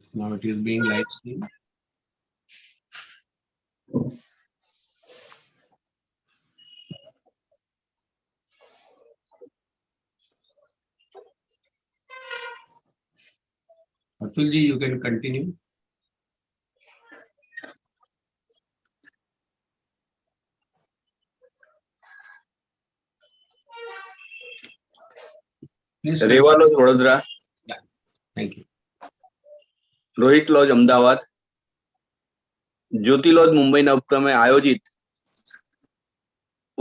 Yes, now it is being live streamed. Atulji, you can continue. Please. Reva lodge Vadodara, Thank you. Rohit lodge Ahmedabad, Jyoti lodge મુંબઈના ઉપક્રમે આયોજિત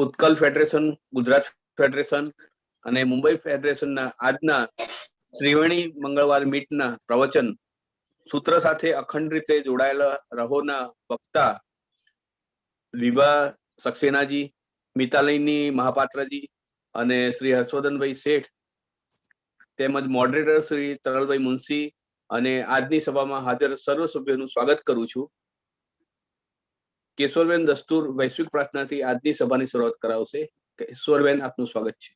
Utkal federation, Gujarat federation અને મુંબઈ ફેડરેશનના આજના ત્રિવેણી મંગળવાર મીટના પ્રવચન સૂત્ર સાથે અખંડ રીતે જોડાયેલા રહોના વક્તા વિભા સક્સેનાજી, મિતાલિની મહાપાત્રજી અને શ્રી હર્ષવર્ધનભાઈ શેઠ તેમજ મોડરેટર શ્રી તરલભાઈ મુનશી અને આજની સભામાં હાજર સર્વ સભ્યોનું સ્વાગત કરું છું. કેશવરબેન દસ્તુર વૈશ્વિક પ્રાર્થનાથી આજની સભાની શરૂઆત કરાવશે. કેશવરબેન, આપનું સ્વાગત છે.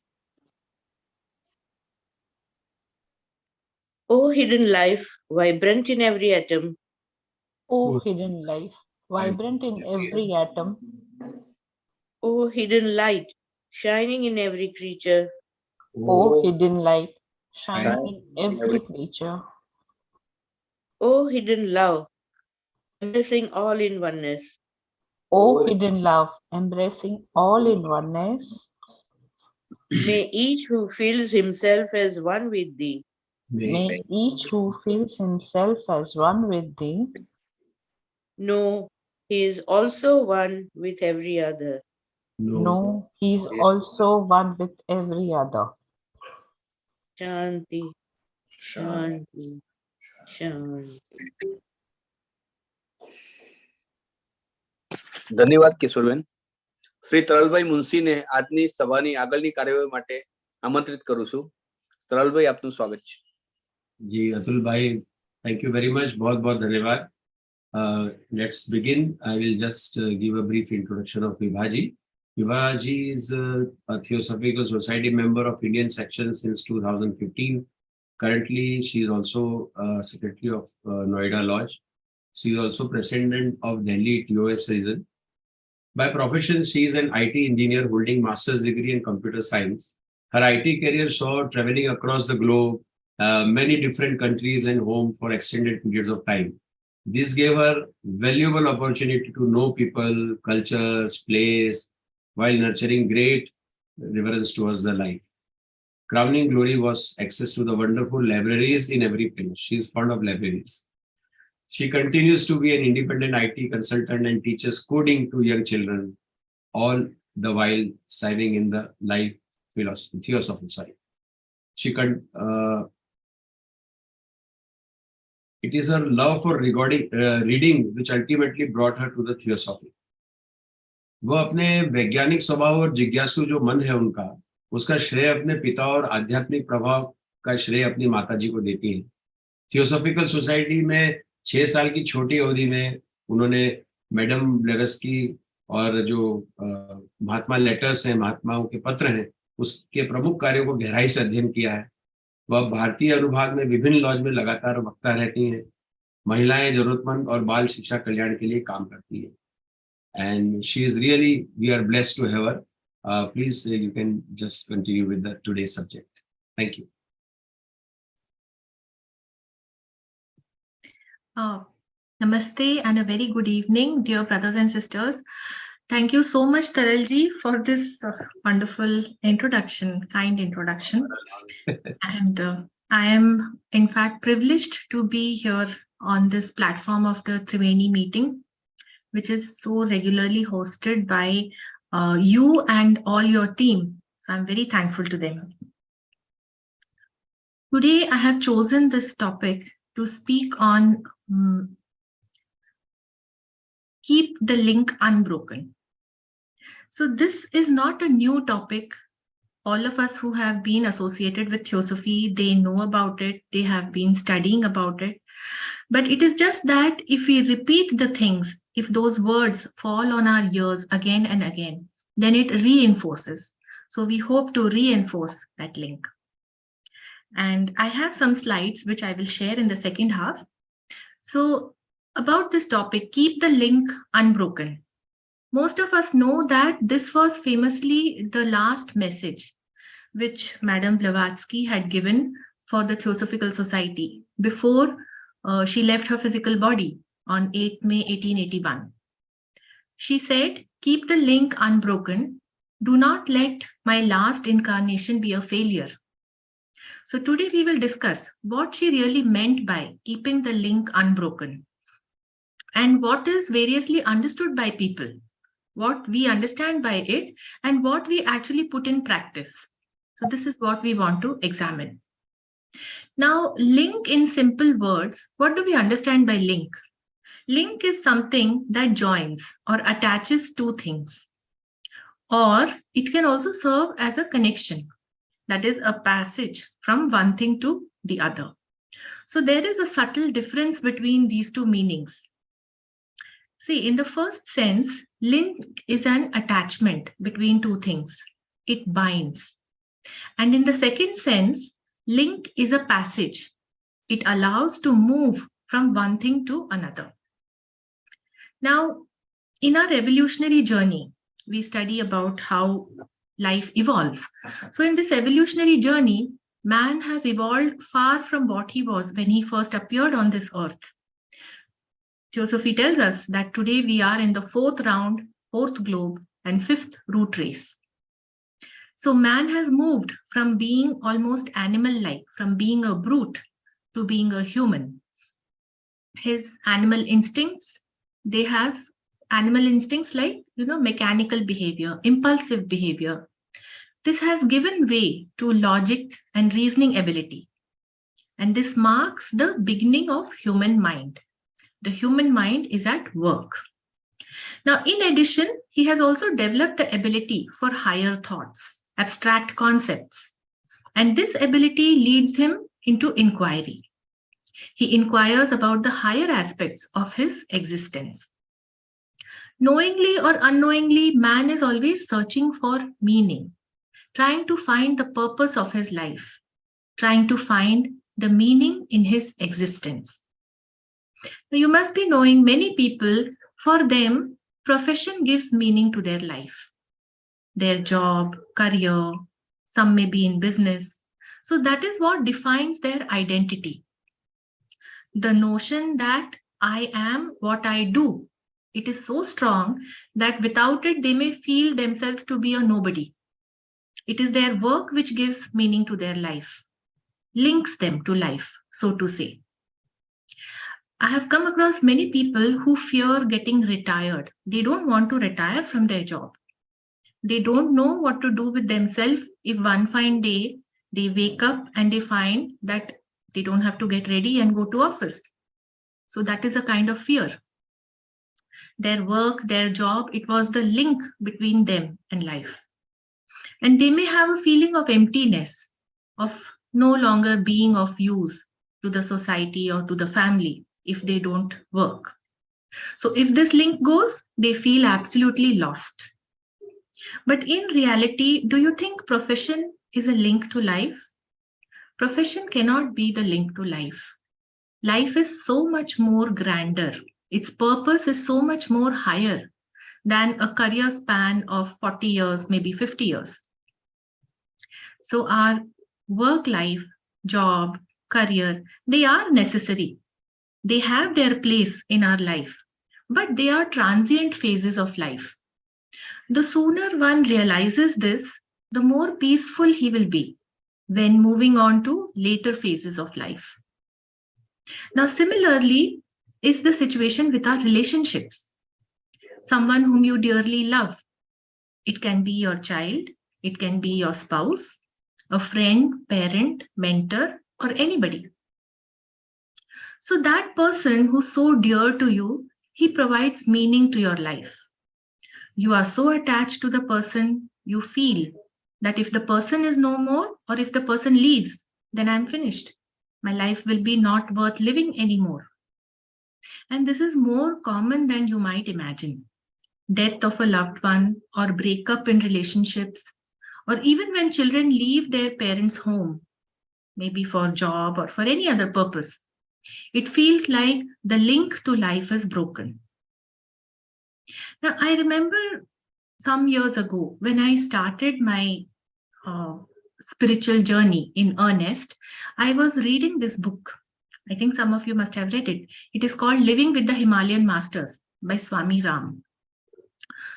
O hidden life, vibrant in every atom. O hidden life, vibrant in every atom. O hidden light, shining in every creature. O hidden light, shining in every creature. O hidden love, embracing all in oneness. O hidden love, embracing all in oneness. May each who feels himself as one with thee May each who feels himself as one with thee know he is also one with every other. know he is also one with every other. Shanti, Shanti, Shanti. ધન્યવાદ કેશવરબેન. શ્રી તરલભાઈ મુનશીને આજની સભાની આગળની કાર્યવાહી માટે આમંત્રિત કરું છું. તરલભાઈ, આપનું સ્વાગત છે. जी अतुल भाई, thank you very much. बहुत बहुत धन्यवाद. Let's begin. I will just give a brief introduction of VIBHA ji. VIBHA ji is a Theosophical Society member of Indian section since 2015. Currently, she is also Secretary of Noida Lodge. She is also President of Delhi TOS region. By profession, she is an IT engineer holding master's degree in computer science. Her IT career saw traveling across the globe, many different countries and home for extended periods of time. This gave her valuable opportunity to know people, cultures, place, while nurturing great reverence towards the life. Crowning glory was access to the wonderful libraries in every place. She is fond of libraries. She continues to be an independent IT consultant and teaches coding to young children, all the while striving in the life philosophy, theosophy. Sorry. It is her love for reading which ultimately brought her to the theosophy. वो अपने वैज्ञानिक स्वभाव और जिज्ञासु जो मन है उनका, उसका श्रेय अपने पिता और आध्यात्मिक प्रभाव का श्रेय अपनी माताजी को देती हैं. थियोसॉफिकल सोसाइटी में 6 साल की छोटी अवधि में उन्होंने मैडम ब्लेवस्की और जो महात्मा लेटर्स हैं, महात्माओं के पत्र हैं, उसके प्रमुख कार्यों को गहराई से अध्ययन किया है. वह भारतीय अनुभाग में विभिन्न लॉज में लगातार वक्ता रहती हैं. महिलाएं, जरूरतमंद और बाल शिक्षा कल्याण के लिए काम करती हैं. And she is really, we are blessed to have her. Please, you can just continue with the today's subject. Thank you. Namaste and a very good evening, dear brothers and sisters. Thank you so much, Taralji, for this wonderful introduction, kind introduction. And I am, in fact, privileged to be here on this platform of the Triveni meeting, which is so regularly hosted by you and all your team. So I'm very thankful to them. Today, I have chosen this topic to speak on keep the link unbroken. So this is not a new topic. All of us who have been associated with Theosophy, they know about it, they have been studying about it. But it is just that if we repeat the things, if those words fall on our ears again and again, then it reinforces. So we hope to reinforce that link. And I have some slides which I will share in the second half. So about this topic, keep the link unbroken. Most of us know that this was famously the last message which Madame Blavatsky had given for the Theosophical Society before she left her physical body on 8 May 1881. She said, keep the link unbroken. Do not let my last incarnation be a failure. So today we will discuss what she really meant by keeping the link unbroken and what is variously understood by people, what we understand by it, and what we actually put in practice. So this is what we want to examine. Now, link in simple words, what do we understand by link? Link is something that joins or attaches two things, or it can also serve as a connection, that is a passage from one thing to the other. So there is a subtle difference between these two meanings. See, in the first sense, link is an attachment between two things. It binds. And in the second sense, link is a passage. It allows to move from one thing to another. Now, in our evolutionary journey, we study about how life evolves. So in this evolutionary journey, man has evolved far from what he was when he first appeared on this earth. Theosophy tells us that today we are in the fourth round, fourth globe, and fifth root race. So man has moved from being almost animal-like, from being a brute to being a human. His animal instincts, they have animal instincts like, mechanical behavior, impulsive behavior. This has given way to logic and reasoning ability. And this marks the beginning of human mind. The human mind is at work. Now, in addition, he has also developed the ability for higher thoughts, abstract concepts. And this ability leads him into inquiry. He inquires about the higher aspects of his existence. Knowingly or unknowingly, man is always searching for meaning, trying to find the purpose of his life, trying to find the meaning in his existence. Now, you must be knowing many people, for them, profession gives meaning to their life. Their job, career, some may be in business. So that is what defines their identity. The notion that I am what I do, it is so strong that without it, they may feel themselves to be a nobody. It is their work which gives meaning to their life, links them to life, so to say. I have come across many people who fear getting retired. They don't want to retire from their job. They don't know what to do with themselves if one fine day they wake up and they find that they don't have to get ready and go to office. So that is a kind of fear. Their work, their job, it was the link between them and life. And they may have a feeling of emptiness, of no longer being of use to the society or to the family if they don't work. So if this link goes, they feel absolutely lost. But in reality, do you think profession is a link to life? Profession cannot be the link to life. Life is so much more grander. Its purpose is so much more higher than a career span of 40 years, maybe 50 years. So our work life, job, career, they are necessary. They have their place in our life, but they are transient phases of life. The sooner one realizes this, the more peaceful he will be when moving on to later phases of life. Now, similarly is the situation with our relationships. Someone whom you dearly love. It can be your child, it can be your spouse, a friend, parent, mentor, or anybody. So that person who's so dear to you, he provides meaning to your life. You are so attached to the person, you feel that if the person is no more or if the person leaves, then I'm finished. My life will be not worth living anymore. And this is more common than you might imagine. Death of a loved one or breakup in relationships, or even when children leave their parents' home, maybe for job or for any other purpose. It feels like the link to life is broken. Now, I remember some years ago when I started my spiritual journey in earnest, I was reading this book. I think some of you must have read it. It is called Living with the Himalayan Masters by Swami Ram.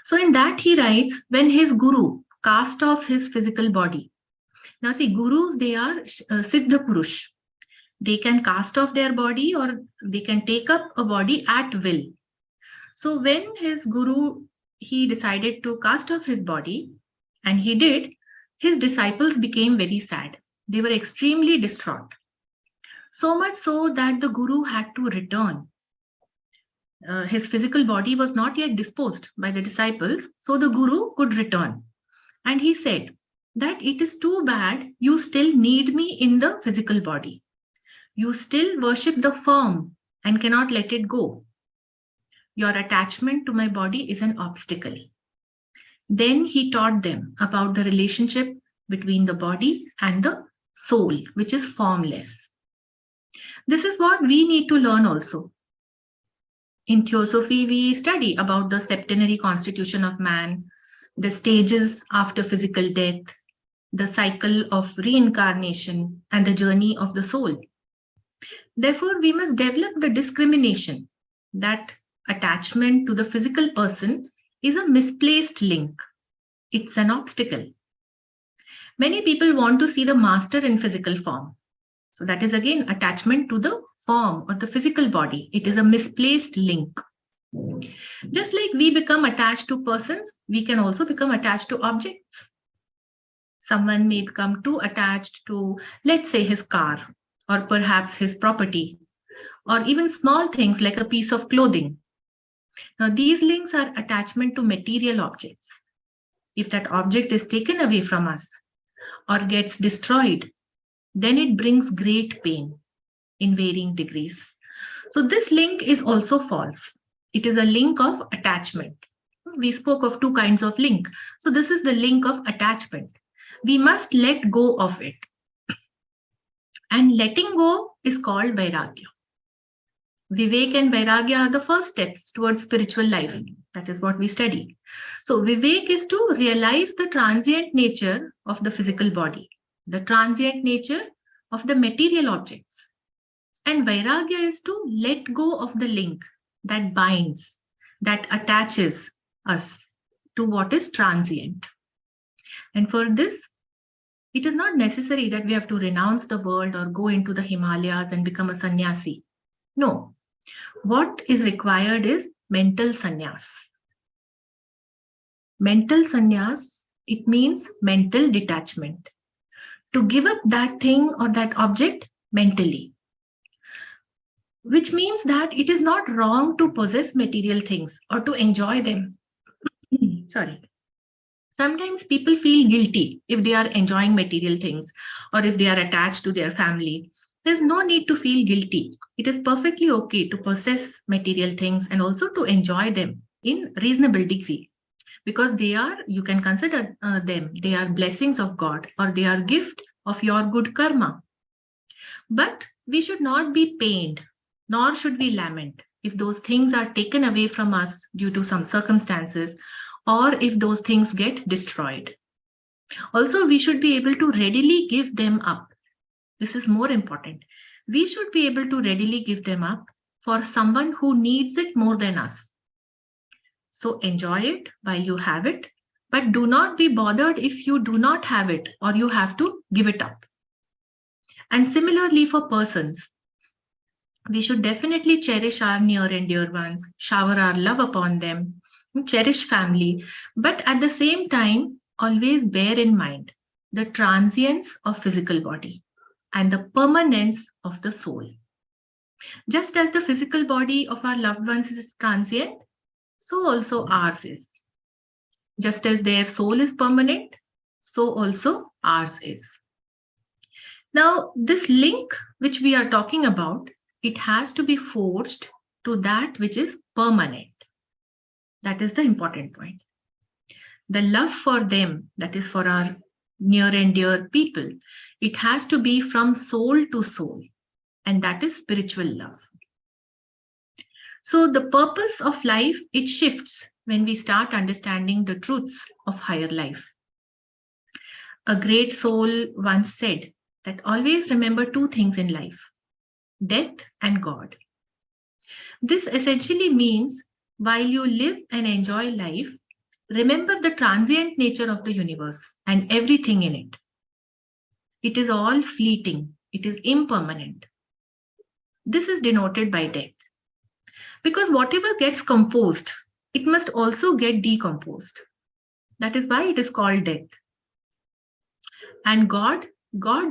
So in that he writes, when his guru cast off his physical body. Now see, gurus, they are Siddha Purush. They can cast off their body or they can take up a body at will. So when his guru, he decided to cast off his body, and he did, his disciples became very sad. They were extremely distraught. So much so that the guru had to return. His physical body was not yet disposed by the disciples, so the guru could return. And he said that it is too bad you still need me in the physical body. You still worship the form and cannot let it go. Your attachment to my body is an obstacle. Then he taught them about the relationship between the body and the soul, which is formless. This is what we need to learn also. In Theosophy, we study about the septenary constitution of man, the stages after physical death, the cycle of reincarnation, and the journey of the soul. Therefore, we must develop the discrimination that attachment to the physical person is a misplaced link. It's an obstacle. Many people want to see the master in physical form. So that is again attachment to the form or the physical body. It is a misplaced link. Just like we become attached to persons, we can also become attached to objects. Someone may become too attached to, let's say, his car, or perhaps his property, or even small things like a piece of clothing. Now, these links are attachment to material objects. If that object is taken away from us or gets destroyed, then it brings great pain in varying degrees. So this link is also false. It is a link of attachment. We spoke of two kinds of link. So this is the link of attachment. We must let go of it. And letting go is called Vairagya. Vivek and Vairagya are the first steps towards spiritual life. That is what we study. So Vivek is to realize the transient nature of the physical body, the transient nature of the material objects. And Vairagya is to let go of the link that binds, that attaches us to what is transient. And for this, it is not necessary that we have to renounce the world or go into the Himalayas and become a sannyasi. No. What is required is mental sannyas. Mental sannyas, it means mental detachment. To give up that thing or that object mentally. Which means that it is not wrong to possess material things or to enjoy them. Sorry. Sometimes people feel guilty if they are enjoying material things or if they are attached to their family. There's no need to feel guilty. It is perfectly okay to possess material things and also to enjoy them in reasonable degree. Because they are, you can consider them, they are blessings of God or they are gift of your good karma. But we should not be pained, nor should we lament if those things are taken away from us due to some circumstances or if those things get destroyed. Also, we should be able to readily give them up. This is more important. We should be able to readily give them up for someone who needs it more than us. So enjoy it while you have it, but do not be bothered if you do not have it or you have to give it up. And similarly for persons, we should definitely cherish our near and dear ones, shower our love upon them, cherish family, but at the same time, always bear in mind the transience of physical body and the permanence of the soul. Just as the physical body of our loved ones is transient, so also ours is. Just as their soul is permanent, so also ours is. Now, this link which we are talking about, it has to be forged to that which is permanent. That is the important point. The love for them, that is for our near and dear people, it has to be from soul to soul. and that is spiritual love. So the purpose of life, it shifts when we start understanding the truths of higher life. A great soul once said that always remember two things in life: death and God. This essentially means while you live and enjoy life, remember the transient nature of the universe and everything in it. It is all fleeting. It is impermanent. This is denoted by death. Because whatever gets composed, it must also get decomposed. That is why it is called death. And God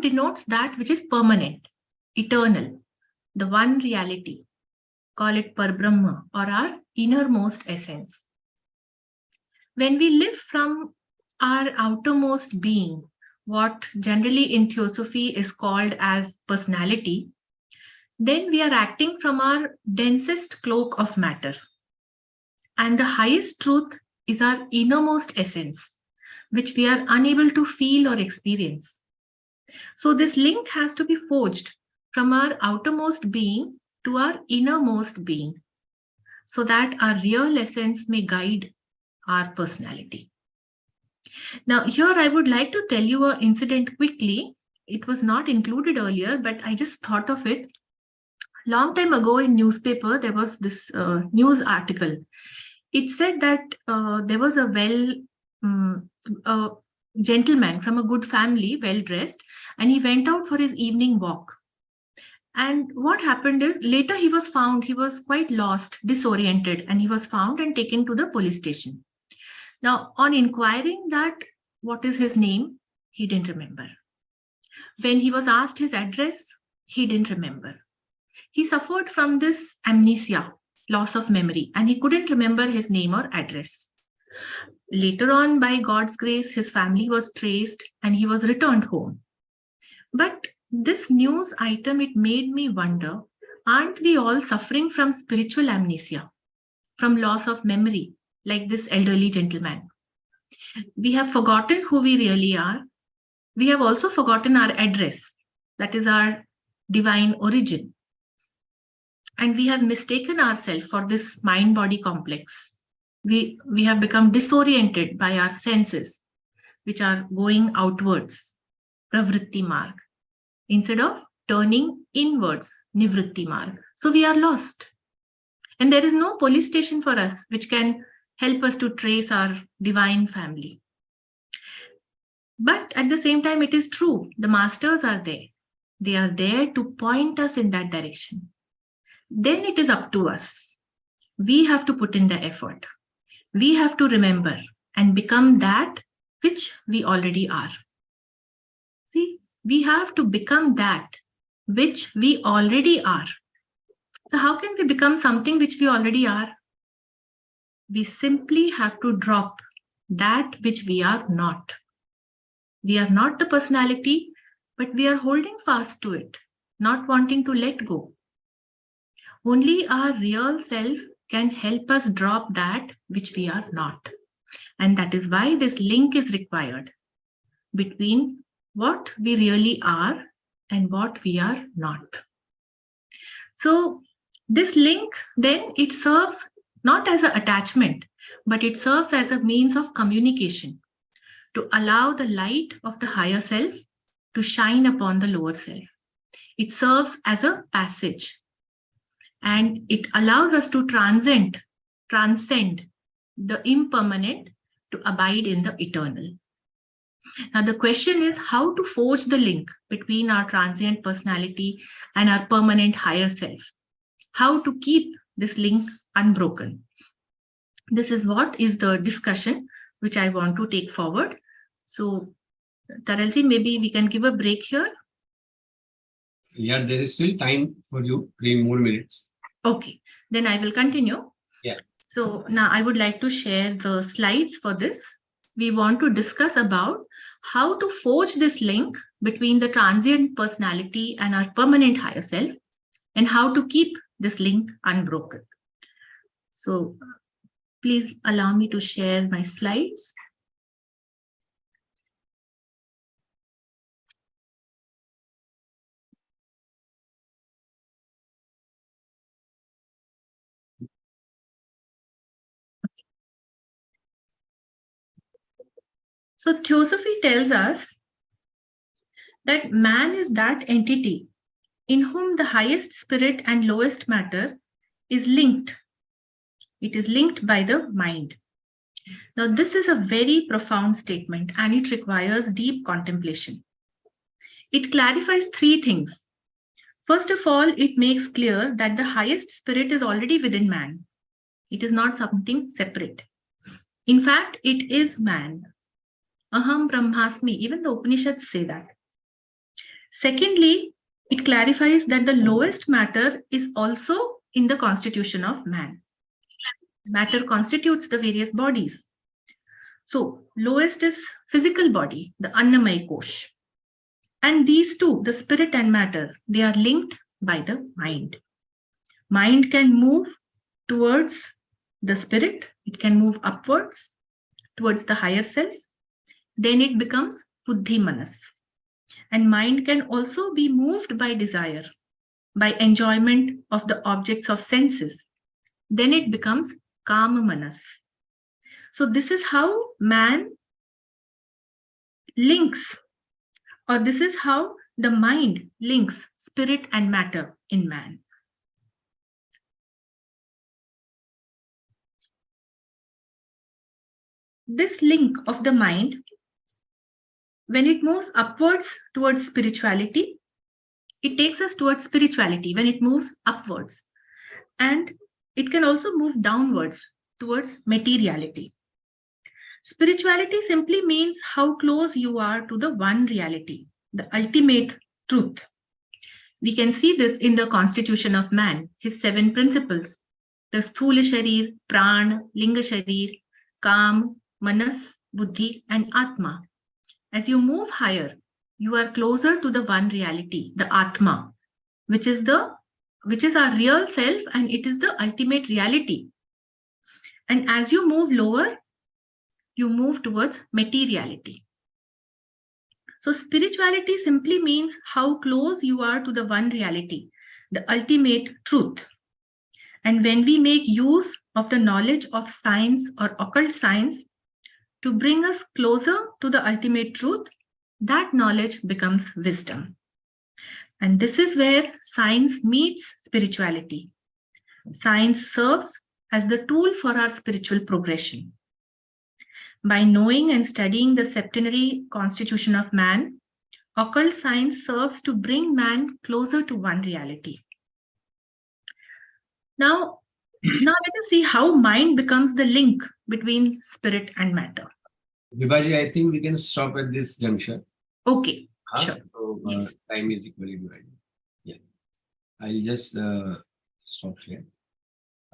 denotes that which is permanent, eternal, the one reality. Call it Parbrahma, or our innermost essence. When we live from our outermost being, what generally in Theosophy is called as personality, then we are acting from our densest cloak of matter. And the highest truth is our innermost essence, which we are unable to feel or experience. So this link has to be forged from our outermost being to our innermost being, so that our real essence may guide our personality. Now, here I would like to tell you an incident quickly. It was not included earlier, but I just thought of it. Long time ago in newspaper, there was this news article. It said that there was a gentleman from a good family, well dressed, and he went out for his evening walk. And what happened is later he was found, he was quite lost, disoriented, and he was found and taken to the police station. Now, on inquiring that what is his name, he didn't remember. When he was asked his address, he didn't remember. He suffered from this amnesia, loss of memory, and he couldn't remember his name or address. Later on, by God's grace, his family was traced and he was returned home. But this news item, it made me wonder, aren't we all suffering from spiritual amnesia, from loss of memory, like this elderly gentleman? We have forgotten who we really are. We have also forgotten our address, that is our divine origin. And we have mistaken ourselves for this mind-body complex. We have become disoriented by our senses, which are going outwards, pravritti marg, instead of turning inwards, nivritti marg. So we are lost. And there is no police station for us which can help us to trace our divine family. But at the same time, it is true, the masters are there. They are there to point us in that direction. Then it is up to us. We have to put in the effort. We have to remember and become that which we already are. See, we have to become that which we already are. So how can we become something which we already are? We simply have to drop that which we are not. We are not the personality, but we are holding fast to it, not wanting to let go. Only our real self can help us drop that which we are not. And that is why this link is required between what we really are and what we are not. So this link, then it serves not as an attachment, but it serves as a means of communication to allow the light of the higher self to shine upon the lower self. It serves as a passage, and it allows us to transcend the impermanent to abide in the eternal. Now the question is how to forge the link between our transient personality and our permanent higher self. How to keep this link unbroken. This is what is the discussion which I want to take forward. So Taralji, maybe we can give a break here. Yeah, there is still time for you, 3 more minutes. Okay, then I will continue. Yeah. So now I would like to share the slides for this. We want to discuss about how to forge this link between the transient personality and our permanent higher self, and how to keep this link unbroken. So please allow me to share my slides. So Theosophy tells us that man is that entity in whom the highest spirit and lowest matter is linked. It is linked by the mind. Now, this is a very profound statement and it requires deep contemplation. It clarifies three things. First of all, it makes clear that the highest spirit is already within man. It is not something separate. In fact, it is man. Aham Brahmasmi, even the Upanishads say that. Secondly, it clarifies that the lowest matter is also in the constitution of man. Matter constitutes the various bodies. So, lowest is physical body, the Annamaya Kosh. And these two, the spirit and matter, they are linked by the mind. Mind can move towards the spirit, it can move upwards towards the higher self. Then it becomes Buddhi Manas. And mind can also be moved by desire, by enjoyment of the objects of senses. Then it becomes Kama Manas. So this is how man links, or this is how the mind links spirit and matter in man. This link of the mind, when it moves upwards towards spirituality, it takes us towards spirituality when it moves upwards. And it can also move downwards towards materiality. Spirituality simply means how close you are to the one reality, the ultimate truth. We can see this in the constitution of man, his 7 principles, the Sthula Sharir, Pran, Linga Sharir, Kam, Manas, Buddhi, and Atma. As you move higher, you are closer to the one reality, the Atma, which is our real self, and it is the ultimate reality. And as you move lower, you move towards materiality. So spirituality simply means how close you are to the one reality, the ultimate truth. And when we make use of the knowledge of science or occult science to bring us closer to the ultimate truth, that knowledge becomes wisdom. And this is where science meets spirituality. Science serves as the tool for our spiritual progression. By knowing and studying the septenary constitution of man, occult science serves to bring man closer to one reality. Now let us see how mind becomes the link between spirit and matter. Vibhaji, I think we can stop at this juncture. Okay, sure. So Yes. time is equally divided. Yeah, I'll just stop here.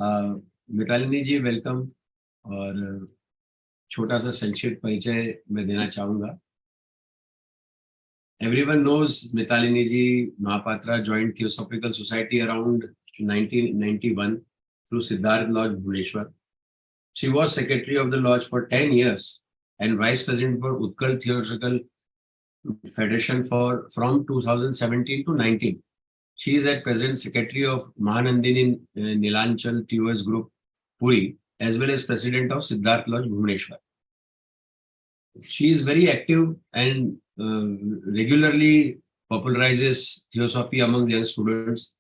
Mitalini ji welcome, और छोटा सा संक्षिप्त परिचय मैं देना चाहूंगा. Everyone knows Mitalini ji Mahapatra joined Theosophical Society around 1991 through Siddharth Lodge, Bhubaneswar. She was secretary of the lodge for 10 years and vice president for Utkal Theosophical Federation from 2017 to 19. She is at present secretary of Mahanandini Nilanchal TOS Group, Puri, as well as president of Siddharth Lodge, Bhubaneswar. She is very active and regularly popularizes Theosophy among young students.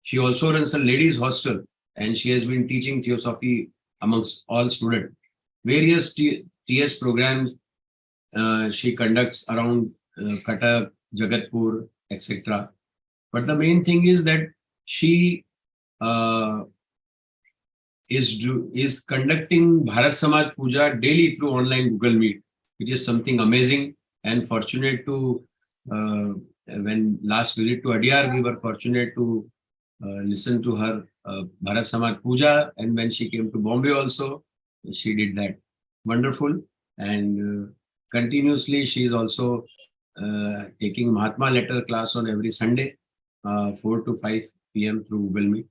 She also runs a ladies' hostel, and she has been teaching Theosophy amongst all students. Various TS programs she conducts around Cuttack, Jagatpur, etc. But the main thing is that she is conducting Bharat Samaj Puja daily through online Google Meet, which is something amazing. And fortunate to, when last visit to Adyar, we were fortunate to listen to her Bharat Samaj Puja, and when she came to Bombay also, she did that. Wonderful. And continuously she is also taking Mahatma letter class on every Sunday, 4 to 5 PM through Google Meet.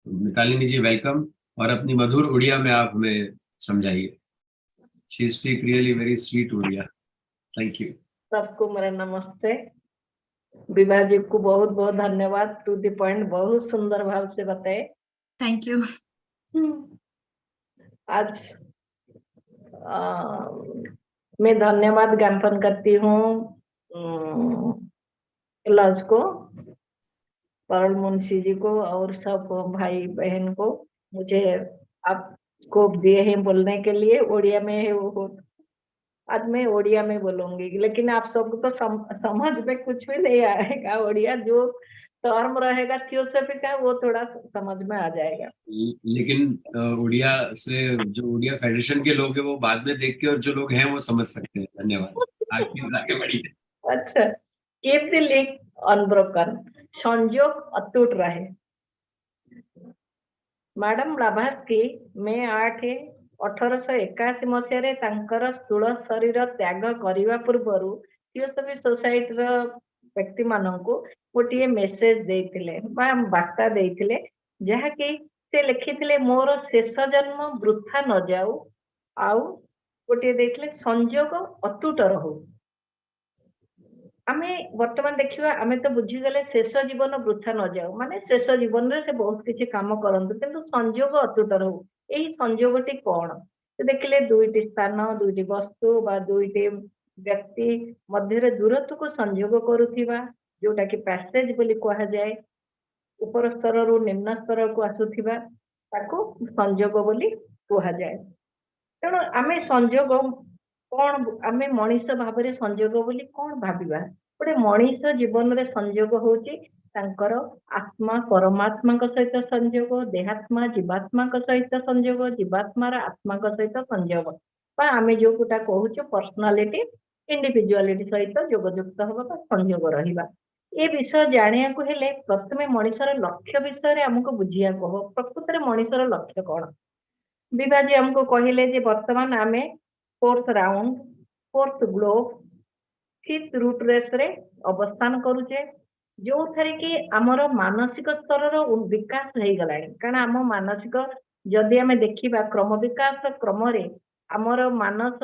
मितालिनी ji welcome, और अपनी मधुर उड़िया में आप हमें समझाइए. She speak really very sweet Odia. Thank you. सबको मेरा नमस्ते. विभा जी को बहुत बहुत धन्यवाद. टू द पॉइंट बहुत सुंदर भाव से बताए. Thank you. आज मैं धन्यवाद ज्ञापन करती हूँ लॉज को, परल मुंशी जी को और सब भाई बहन को। मुझे आप स्कोप दिए हैं बोलने के लिए। ओडिया में है वो, आज मैं ओडिया में बोलूंगी, लेकिन आप सबको तो समझ में कुछ भी नहीं आएगा। ओडिया जो टर्म रहेगा थियोसॉफी का वो थोड़ा समझ में आ जाएगा। लेकिन उड़िया से जो उड़िया फेडरेशन के लोग हैं वो बाद में देख के और जो लोग हैं वो समझ सकते हैं। धन्यवाद, आप प्लीज आगे बढ़िए। अच्छा, कीप द लिंक अनब्रोकन, संयोग अटूट रहे। मैडम ब्लाभास्की मे 8 1881 मसीह तांकर स्थूल शरीर त्याग करिवा पूर्वरु थियोसॉफी सोसाइटी रो व्यक्ति माननकु गोटे मेसेज देइथिले बा वार्ता देइथिले, जहा कि से लिखिथिले मोर शेष जन्म वृथा न जाऊ, आउ गोटे देइथिले संयोग अटूट रहू। आमे वर्तमान देखिवा, आमे तो बुझी गले शेष जीवन वृथा न जाऊ माने शेष जीवन रे से बहुत किछि काम करंतु किंतु संयोग अटूट रहू। एही संयोगटी कोन? से देखिले दुईटी स्थान, दुईटी वस्तु बा दुईटी व्यक्ति मध्य दूरत्व को संयोग करुथिबा, जोटा कि पैसेज बोली कहा जाए, ऊपर स्तर रु निम्न स्तर को आसुथिबा ताको संयोग बोली कहा जाए। तेणु आमे संयोग कौन, आमे मनीष भाव में संयोग बोली कौन भाविबा? गोटे मनीष जीवन रे संयोग होची तांकर आत्मा परमात्मा सहित संयोग, देहात्मा जीवात्मा सहित संयोग, जीवात्मार आत्मा सहित संयोग, बा आमे जो गुटा कहूछु पर्सनालिटी इंडिविजुअलिटी सहित जोगयुक्त होबा बा संयोग रहिबा। ए विषय जानिया को हेले प्रथमे मनीषर लक्ष्य विषय हमको बुझिया को, प्रकृत में मनीषर लक्ष्य कौन? विभा जी हमको कहले जे वर्तमान आमे 4th round 4th globe 5th root race रे अवस्थान करूचे, जो थरे कि हमर मानसिक स्तर रो विकास हे गलानी। कारण हम मानसिक जदि हमें देखिबा क्रम विकास क्रम रे हमर मानस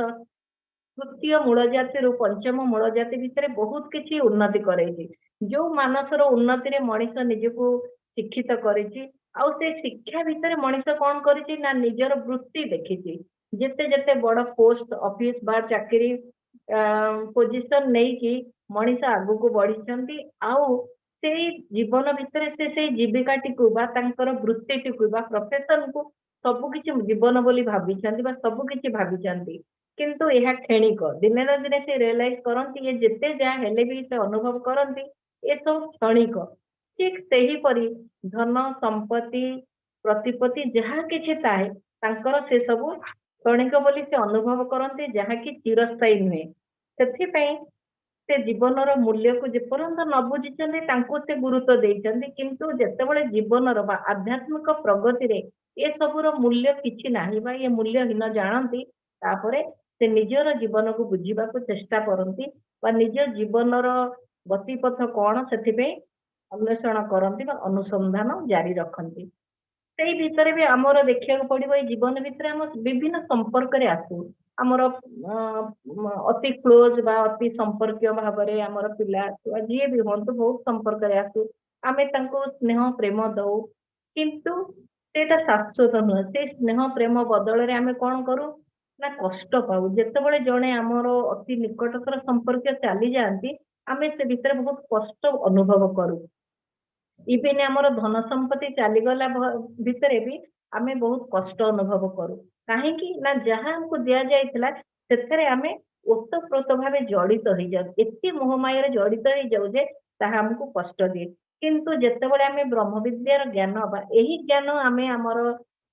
तृतीय मूल जाति रु पंचम मूल जाति भितर बहुत किछि उन्नति करेछि। जो मानसर उन्नति रे मनीष निजको शिक्षित करेछि, आउ से शिक्षा भितर मनीष कौन करेछि ना निजर वृत्ति देखिछि। जेते जेते बड़ पोस्ट ऑफिस बा चाकरी पोजीशन नहीं कि मनीष आगु को बढ़ी, आउ से जीवन भितर से जीविकाटी को बा तांकर वृत्ति को बा प्रोफेशन को सबु किछि जीवन बोली भाबिछंती बा सबु किछि भाबिछंती, किंतु यह क्षणिक। दिने न दिने से रियलाइज करंती ये जेते जा हेले भी से अनुभव करंती ये सब क्षणिक। ठीक सही परी धन संपत्ति प्रतिपत्ति जहाँ किछि ताहे तांकर से सब क्षणिक बोली से अनुभव करंती, जहाँ कि चिरस्थायी नुहे। सेथिपई से जीवनर मूल्य को जेपर्यंत न बुझिचंदी तांको से गुरुत्व देइचंदी, किंतु जेतेबेले जीवनर बा आध्यात्मिक प्रगति रे ए सबुर मूल्य किछि नाही बा ये मूल्यहीन जानती, तापरे से निजर जीवन को बुझीबा को चेष्टा करंती बा निज जीवनर गतिपथ कौन सेथिपई अन्वेषण करंती बा अनुसंधान जारी रखंती। सेही भितर भी आमर देखिया पड़िबो ए जीवन भितर हम विभिन्न संपर्क रे आसु, आमर अति क्लोज बा अति संपर्कीय भाव में आमर पिला जी भी हूँ बहुत संपर्क रे आसु, आमे तांको स्नेह प्रेम दऊ, किंतु सेटा शाश्वत नुहे। से स्नेह प्रेम बदल रे आमे कौन करू ना कष्ट पाऊ। जेतेबेले जणे आमर अति निकटतर संपर्क चली जाती आमे से भितर बहुत कष्ट अनुभव करू। इवेन आमर धन संपत्ति चलीगला भितर भी आमे बहुत कष्ट अनुभव करू। कहीं ना जहाँ हमको दिया जाइथिला सेथरे आमे ओतप्रोत भाव जड़ित हो जाऊ, एते मोहमाया जड़ित हो जाऊ जे ताहा हमको कष्ट दिए। किंतु जेतेबेले आमे ब्रह्म विद्यार ज्ञान बा एही ज्ञान आमे आमर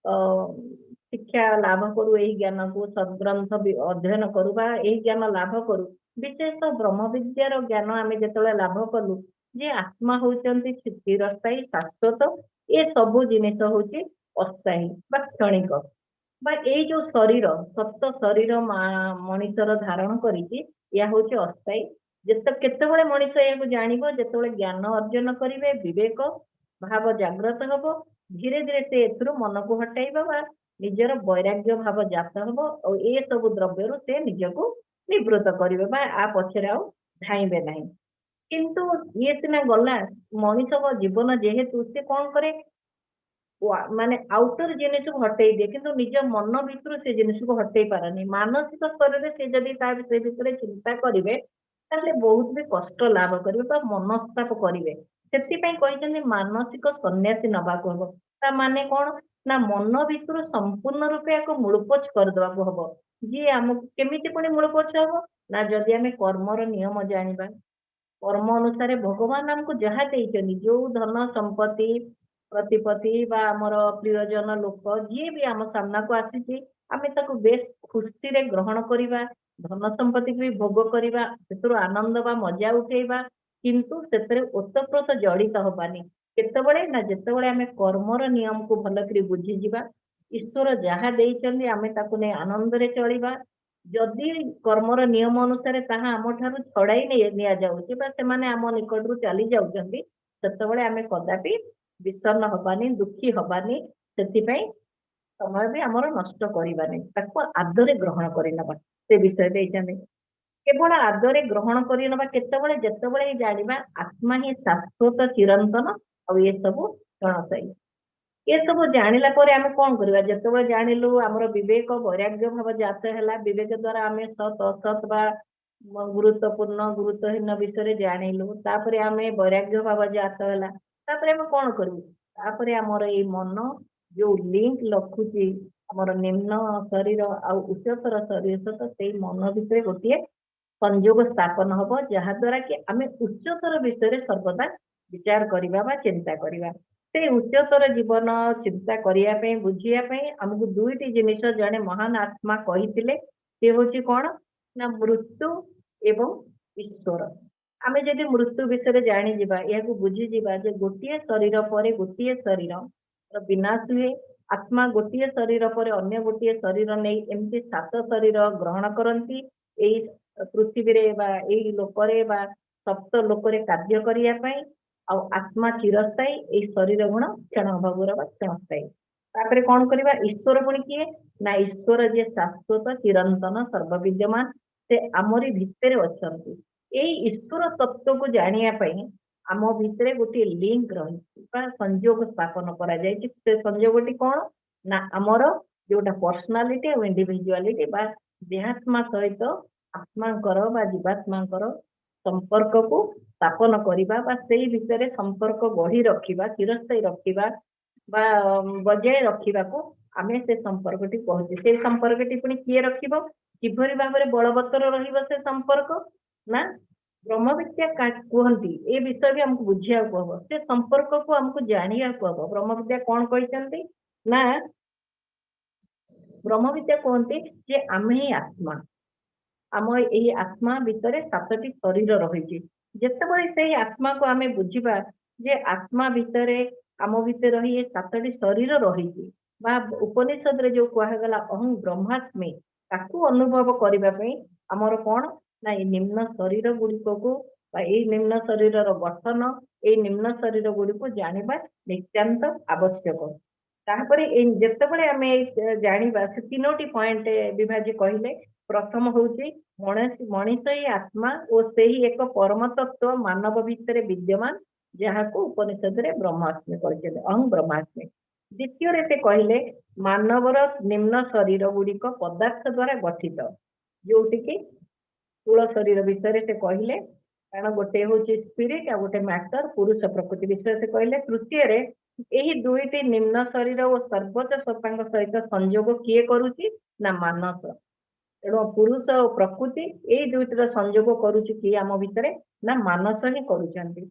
शिक्षा लाभ करू, एही ज्ञान को सद्ग्रंथ अध्ययन करू बा एही ज्ञान लाभ करू। विशेष ब्रह्म विद्यार ज्ञान आमे जेतेबेले लाभ कलु जे आत्मा होचंती चिरस्थायी शाश्वत, ये सबु जिनिस होची अस्थायी बा क्षणिक बा ए जो शरीर सप्त शरीर मनीषर धारण करिछि या होची अस्थायी। जेते केतेबेले मनीष याको जानिबो जेतेबेले ज्ञान अर्जन करिवे विवेक भाव जागृत हबो, धीरे धीरे से एथुरु मन को हटाइबा बा निजर वैराग्य भाव जात हबो और ए सब द्रव्यरु से निजको निवृत्त करिवे बा आ पछरे आउ धाइबे नाही। किंतु ये सिना गला मनीष जीवन जेहेतु से कौन करे माने आउटर जिनिस को हटई दिए किंतु निज मन भितर से जिनिस को हटई पारनी मानसिक स्तर से जदि से भितर चिंता करेंगे ताहले बहुत भी कष्ट लाभ करेंगे मनस्ताप करेंगे से मानसिक सन्यासी नवाक हम ता माने कौन ना मन भितर संपूर्ण रूपे एक मूलपोच करदेवा हम जी आम केमिति पुणी मूलपोच हम ना जदि आम कर्मर नियम जानिबा कर्म अनुसार भगवान आमको जहाँ देइछन्ति जो धन संपत्ति प्रतिपत्ति बा आमर प्रियजन लोक जी भी आम सामना को आसी आम ताको बेस खुशी रे ग्रहण करिबा धन संपत्ति भी भोग करिबा सेतुर आनंद बा मजा उठेबा किंतु सेतरे ओतप्रोत जड़ित हबानी केतेबेले ना जेतेबेले आम कर्मर नियम को भल करी बुझी जिबा ईश्वर जहाँ देइछन्ति आमे ताको ने आनंद रे चलिबा जदि कर्मर नियम अनुसार ताहा आम ठारू छड़ाई निया जाउछि बा सेमाने आम निकटरू चली जाउछन्ति सेतेबेले आमे कदापि विषन्न हबानी दुखी हबानी सेतिपई समय भी आमर नष्ट करिबानी ताको आदरे ग्रहण करि नबा से विषय देइछन्ति केवल आदरे ग्रहण करि नबा केतेबेले जेतेबेले जानिबा आत्मा ही शाश्वत चिरंतन और ये सब क्षणशायी ये सब जानिला परे आमे कोन करबा जेतेबेले जानिलु हमर विवेक वैराग्य भाव जात हैला विवेक द्वारा आमे सत असत बा गुरुत्वपूर्ण गुरुत्वहीन विषय जानिलु तापरे आमे वैराग्य भाव जात हैला तापरे आमे कोन करबु तापरे हमर ए मन जो लिंक लखुची हमर निम्न शरीर आ उच्चतर शरीर सहित से मन भितर गोटे संयोग स्थापन हबो जहा द्वारा कि आमे उच्चतर विषय सर्वदा विचार करिबा बा चिंता करिबा से उच्चतर जीवन चिंता करिया पे बुझिया पे हमको दुईटी जिनिस जने महान आत्मा कहिथिले से होची कोन ना मृत्यु एवं ईश्वर आमे जदि मृत्यु विषय जानि जिबा या को बुझी जिबा जे गोटिए शरीर परे गोटिए शरीर विनाश हुए आत्मा गोटिए शरीर पर अन्य गोटिए शरीर नहीं एमती 7 शरीर ग्रहण करती एई पृथ्वी रे बा एई लोकरे बा सप्त लोकरे कार्य करिया पई आ आत्मा चिरस्थायी ए शरीर गुण क्षण भावर बा क्षणस्थायी तापरे कौन करबा ईश्वर पुणी किए ना ईश्वर जे शाश्वत चिरंतन सर्वविद्यमान से आमरी भितरे अछंती एई ईश्वर तत्व को जानिया पई आम भितरे गोटे लिंक रही संयोग स्थापन करा जायछि से संयोगटी कौन ना आमर जोटा पर्सनालिटी और इंडिविजुअलिटी बा देहात्मा सहित आत्मांकर बा जीवात्मांकर संपर्क को स्थापन करिबा बा सेई भितरे संपर्क गढ़ी रखिबा चिरस्थायी रखिबा बा बजाय रखिबा को आमे से संपर्कटी कहछि से संपर्कटी पुणी किए रखिबो किभरी भाबरे बलवत्तर रहिबो से संपर्क ना ब्रह्म विद्या कहती ए विषय भी हमको बुझिया कहब से संपर्क को हमको जानिया कहब ब्रह्म विद्या कौन कहते ना ब्रह्म विद्या कहते जे आमे ही आत्मा आम यही आत्मा भितर 7टी शरीर रही जितेबाला से आत्मा को आमे बुझिबा जे आत्मा भितर आम भितर रही 7टी शरीर रही उपनिषद रे जो कहगला अहं ब्रह्मास्मि ताकू अनुभव करने आमर कौन ना निम्न शरीर गुड़िक को निम्न शरीर गठन ये निम्न शरीर गुड़िक जानिबा नित्यांत आवश्यक तापर जितेबाला आम जानिबा से 3टी पॉइंट विभाजी कहले प्रथम होची मनीष ही आत्मा और से ही एक परम तत्व मानव भितर विद्यमान जहाँ को उपनिषद रे ब्रह्मास्मि कहते अहं ब्रह्मास्मि द्वितीय से कहले मानवर निम्न शरीर गुड़िक पदार्थ द्वारा गठित जोटि की स्थूल शरीर विषय से कहले कारण गोटे हूँ स्पिरिट आ गोटे मैटर पुरुष प्रकृति विषय से कहले तृतीय रे यही दुईटी निम्न शरीर और सर्वोच्च सत्तांग सहित संयोग किए करुची ना मानस तेणु पुरुष और प्रकृति यही दुईटर संयोग करुची किए आम भितर ना मानस ही करुचंती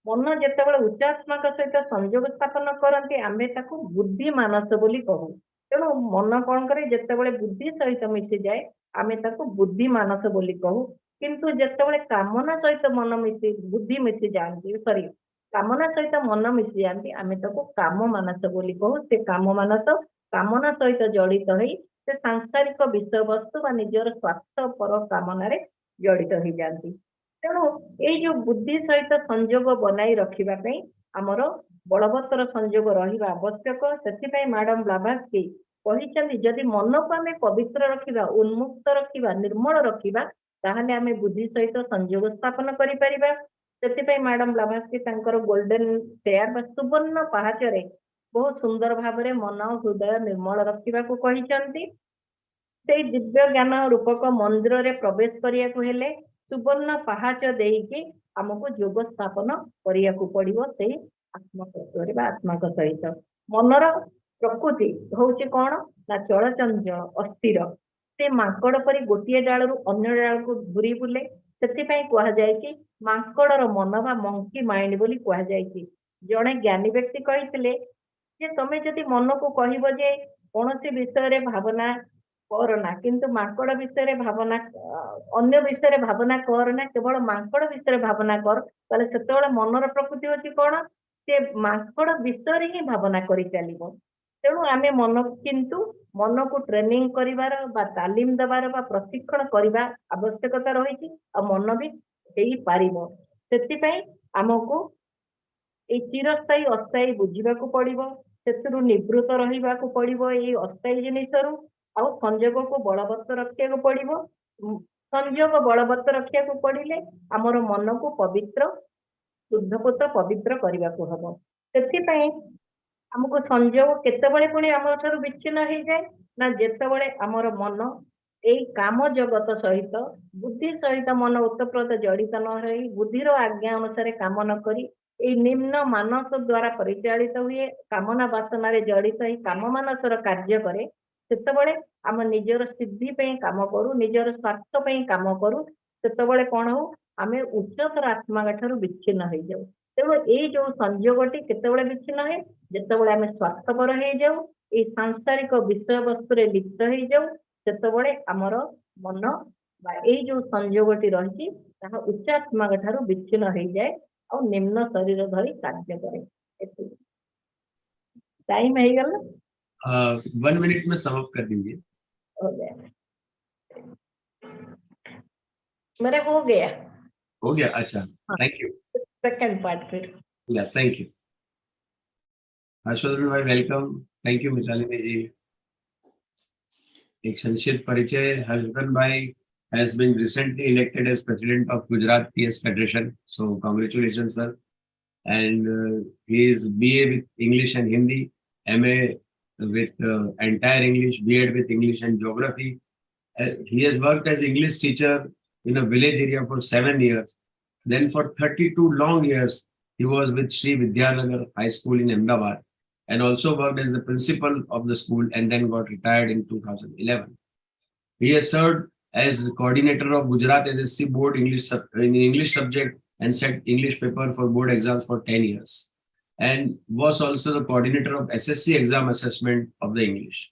मन जेतेबेले उच्चात्मा सहित संयोग स्थापन करती आमे ताको बुद्धि मानस बोली कहू तेणु मन कौन करे जेतेबेले बुद्धि सहित मिसी जाए आमे ताको बुद्धि मानस बोली कहू किंतु जेतेबेले कामना सहित मन मिसी बुद्धि मिसी जाती सॉरी कामना सहित मन मिसी जाती आमे ताको काम मानस बोली कहू से काम मानस कामना सहित जड़ित होई से सांसारिक विषय वस्तु बा निजर स्वार्थ पर कामना रे जड़ित हो जाती तेणु ये जो बुद्धि सहित संयोग बनाई रखिबा पई हमर बलवत्तर संयोग रहिबा आवश्यक सेति मैडम ब्लाभास्की कहिचंदी जदि मन को आमे पवित्र रखिबा उन्मुक्त रखिबा निर्मल रखिबा ताहले आमे बुद्धि सहित संयोग स्थापन करि परिबा सेति मैडम ब्लाभास्की तांकर गोल्डन चेयर बा सुवर्ण पहाचरे बहुत सुंदर भाव मन हृदय निर्मल रखा कहते से दिव्य ज्ञान रूपक मंदिर रे प्रवेश करिया को हेले सुवर्ण पहाच देकी आमको योग स्थापन करिया को पड़िबो से आत्मा तत्व रे आत्मा को सहित मनर प्रकृति होउची कौन ना चलचंचल अस्थिर से मांकड़ परी गोटे डाल रु अन्य डाल को घूरी बुले से कह जाए कि मांकड़र मन बा मंकी माइंड बोली कह जाए कि जड़े ज्ञानी व्यक्ति कही जे तमे जदि मन को कहब जे कौन सी विषय रे भावना करना किंतु मांकड़ विषय भावना अन्य विषय भावना करना केवल मांकड़ विषय भावना कर ताले सेतेबेले मनर प्रकृति होची कौन से मांकड़ विषय ही भावना करि चलिबो तेणु आमे मन किंतु मन को ट्रेनिंग करिवार बा तालीम देवार बा प्रशिक्षण करिवा आवश्यकता रही मन भी हेई पारिबो सेति पई आमको ए चिरस्थायी अस्थायी बुझीबा को पड़िबो सेतरु निवृत्त रहिबा को पड़िबो ए अस्थायी जिनिसरु आउ संयोग को बलवत्त रखिया को पड़िबो संयोग बलवत्त रखिया को पड़िले हमर मन को पवित्र शुद्धपुत्र पवित्र करने को हम से आमको संयोग केतबेले पुणी आम ठारू विच्छिन्न हो जाए ना जेतबेले आमर मन यही काम जगत सहित बुद्धि सहित मन ओतप्रोत जड़ित न रही बुद्धिर आज्ञा अनुसार काम न करी ए निम्न मानस द्वारा परिचालित हुए कामना वासना रे जड़ित ही काम मानसर कार्य करे सेतबेले आम निजर सिद्धि पे काम करू निजर स्वार्थ पे काम करू सेतबेले कौन हो आमे उच्चतर आत्मा ठारू विच्छिन्न हो जाऊ तेणु ये जो संयोगटी केतबेले विच्छिन्न है जेतबेले आमे स्वार्थपर हो जाऊ ये सांसारिक विषय वस्तु रे लिप्त हो जाऊ सेतबेले आमर मन बा ये जो संयोगटी रही उच्च आत्मा ठारू विच्छिन्न हो जाए और निम्न शरीर धरी कार्य करे टाइम है गला 1 मिनट में समाप्त कर दीजिए हो गया मेरा हो गया अच्छा थैंक यू सेकंड पार्ट फिर या थैंक यू हर्षवर्धन भाई वेलकम थैंक यू मितालिनी जी एक संक्षिप्त परिचय हर्षवर्धन भाई has been recently elected as president of Gujarat PS Federation. So congratulations, sir. And he is BA with English and Hindi, MA with entire English, BEd with English and Geography. He has worked as English teacher in a village area for 7 years. Then for 32 long years, he was with Sri Vidyanagar High School in Ahmedabad and also worked as the principal of the school and then got retired in 2011. He has served as the coordinator of Gujarat SSC board in English subject and set English paper for board exams for 10 years and was also the coordinator of SSC exam assessment of the English.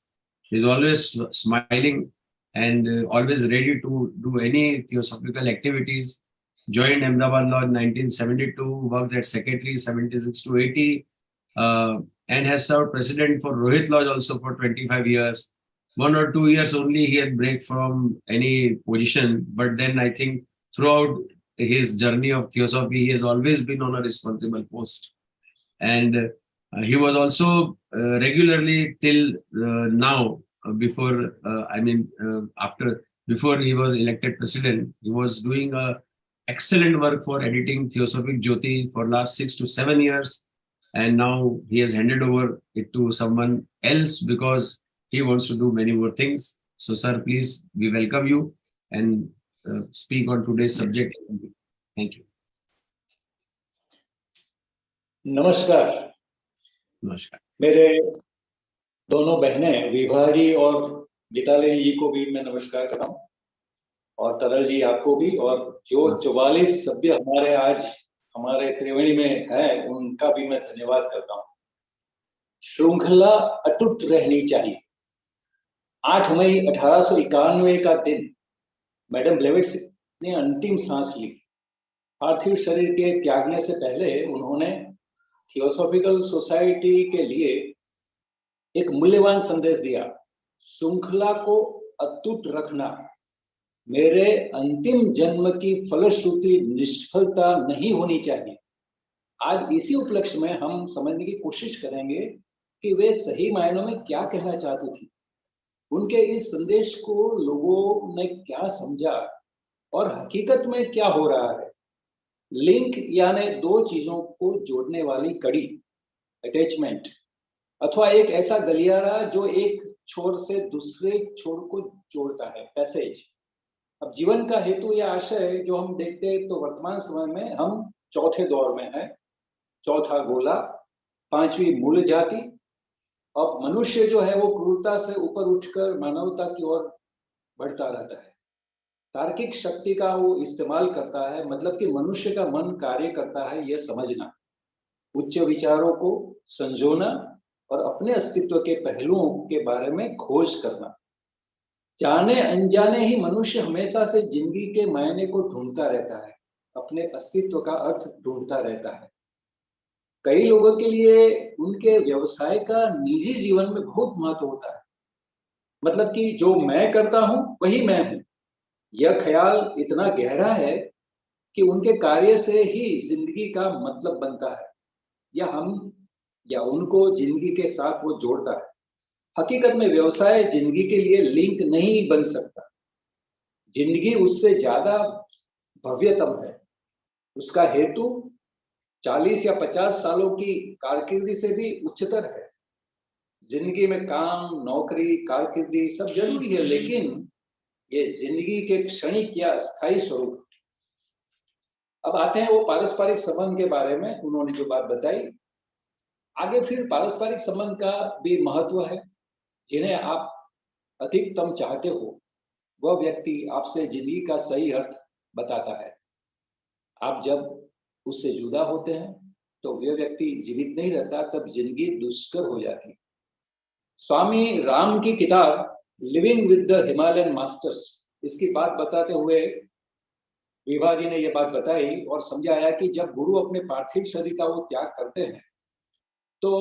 He is always smiling and always ready to do any theosophical activities. Joined Ahmedabad Law in 1972, worked as secretary 76 to 80 and has served president for Rohit Lodge also for 25 years. 1 or 2 years only he had break from any position, but then I think throughout his journey of theosophy, he has always been on a responsible post. And he was also regularly till now, before he was elected president, he was doing excellent work for editing Theosophic Jyoti for last 6 to 7 years. And now he has handed over it to someone else because he wants to do many more things. So, sir, please, we welcome you and speak on today's subject. Thank you. नमस्कार। नमस्कार। मेरे दोनों बहनें विभा जी और मितालिनी जी को भी मैं नमस्कार करता हूँ और तरल जी आपको भी और जो 44 सभ्य हमारे आज हमारे त्रिवेणी में है उनका भी मैं धन्यवाद करता हूँ। श्रृंखला अटूट रहनी चाहिए। 8 मई 1891 का दिन मैडम ब्लेवेट्स्की ने अंतिम सांस ली। पार्थिव शरीर के त्यागने से पहले उन्होंने थियोसॉफिकल सोसाइटी के लिए एक मूल्यवान संदेश दिया। श्रृंखला को अटूट रखना मेरे अंतिम जन्म की फलश्रुति निष्फलता नहीं होनी चाहिए। आज इसी उपलक्ष्य में हम समझने की कोशिश करेंगे कि वे सही मायनों में क्या कहना चाहती थी। उनके इस संदेश को लोगों ने क्या समझा और हकीकत में क्या हो रहा है। लिंक यानी दो चीजों को जोड़ने वाली कड़ी, अटैचमेंट, अथवा एक ऐसा गलियारा जो एक छोर से दूसरे छोर को जोड़ता है, पैसेज। अब जीवन का हेतु या आशय जो हम देखते हैं तो वर्तमान समय में हम चौथे दौर में है, चौथा गोला, पांचवी मूल जाति। अब मनुष्य जो है वो क्रूरता से ऊपर उठकर मानवता की ओर बढ़ता रहता है, तार्किक शक्ति का वो इस्तेमाल करता है, मतलब कि मनुष्य का मन कार्य करता है यह समझना, उच्च विचारों को संजोना और अपने अस्तित्व के पहलुओं के बारे में खोज करना। जाने अनजाने ही मनुष्य हमेशा से जिंदगी के मायने को ढूंढता रहता है, अपने अस्तित्व का अर्थ ढूंढता रहता है। कई लोगों के लिए उनके व्यवसाय का निजी जीवन में बहुत महत्व होता है, मतलब कि जो मैं करता हूं वही मैं हूं। यह ख्याल इतना गहरा है कि उनके कार्य से ही जिंदगी का मतलब बनता है, या हम या उनको जिंदगी के साथ वो जोड़ता है। हकीकत में व्यवसाय जिंदगी के लिए लिंक नहीं बन सकता। जिंदगी उससे ज्यादा भव्यतम है। उसका हेतु 40 या 50 सालों की कारकिर्दी से भी उच्चतर है। जिंदगी में काम, नौकरी, कारकिर्दी सब जरूरी है, लेकिन ये जिंदगी के क्षणिक या स्थायी स्वरूप। अब आते हैं वो पारस्परिक संबंध के बारे में, उन्होंने जो बात बताई। आगे फिर पारस्परिक संबंध का भी महत्व है। जिन्हें आप अधिकतम चाहते हो वह व्यक्ति आपसे जिंदगी का सही अर्थ बताता है। आप जब उससे जुदा होते हैं तो वह व्यक्ति जीवित नहीं रहता, तब जिंदगी दुष्कर हो जाती है। स्वामी राम की किताब living with the Himalayan masters, इसकी बात बताते हुए विभा जी ने यह बात बताई और समझाया कि जब गुरु अपने पार्थिव शरीर का वो त्याग करते हैं तो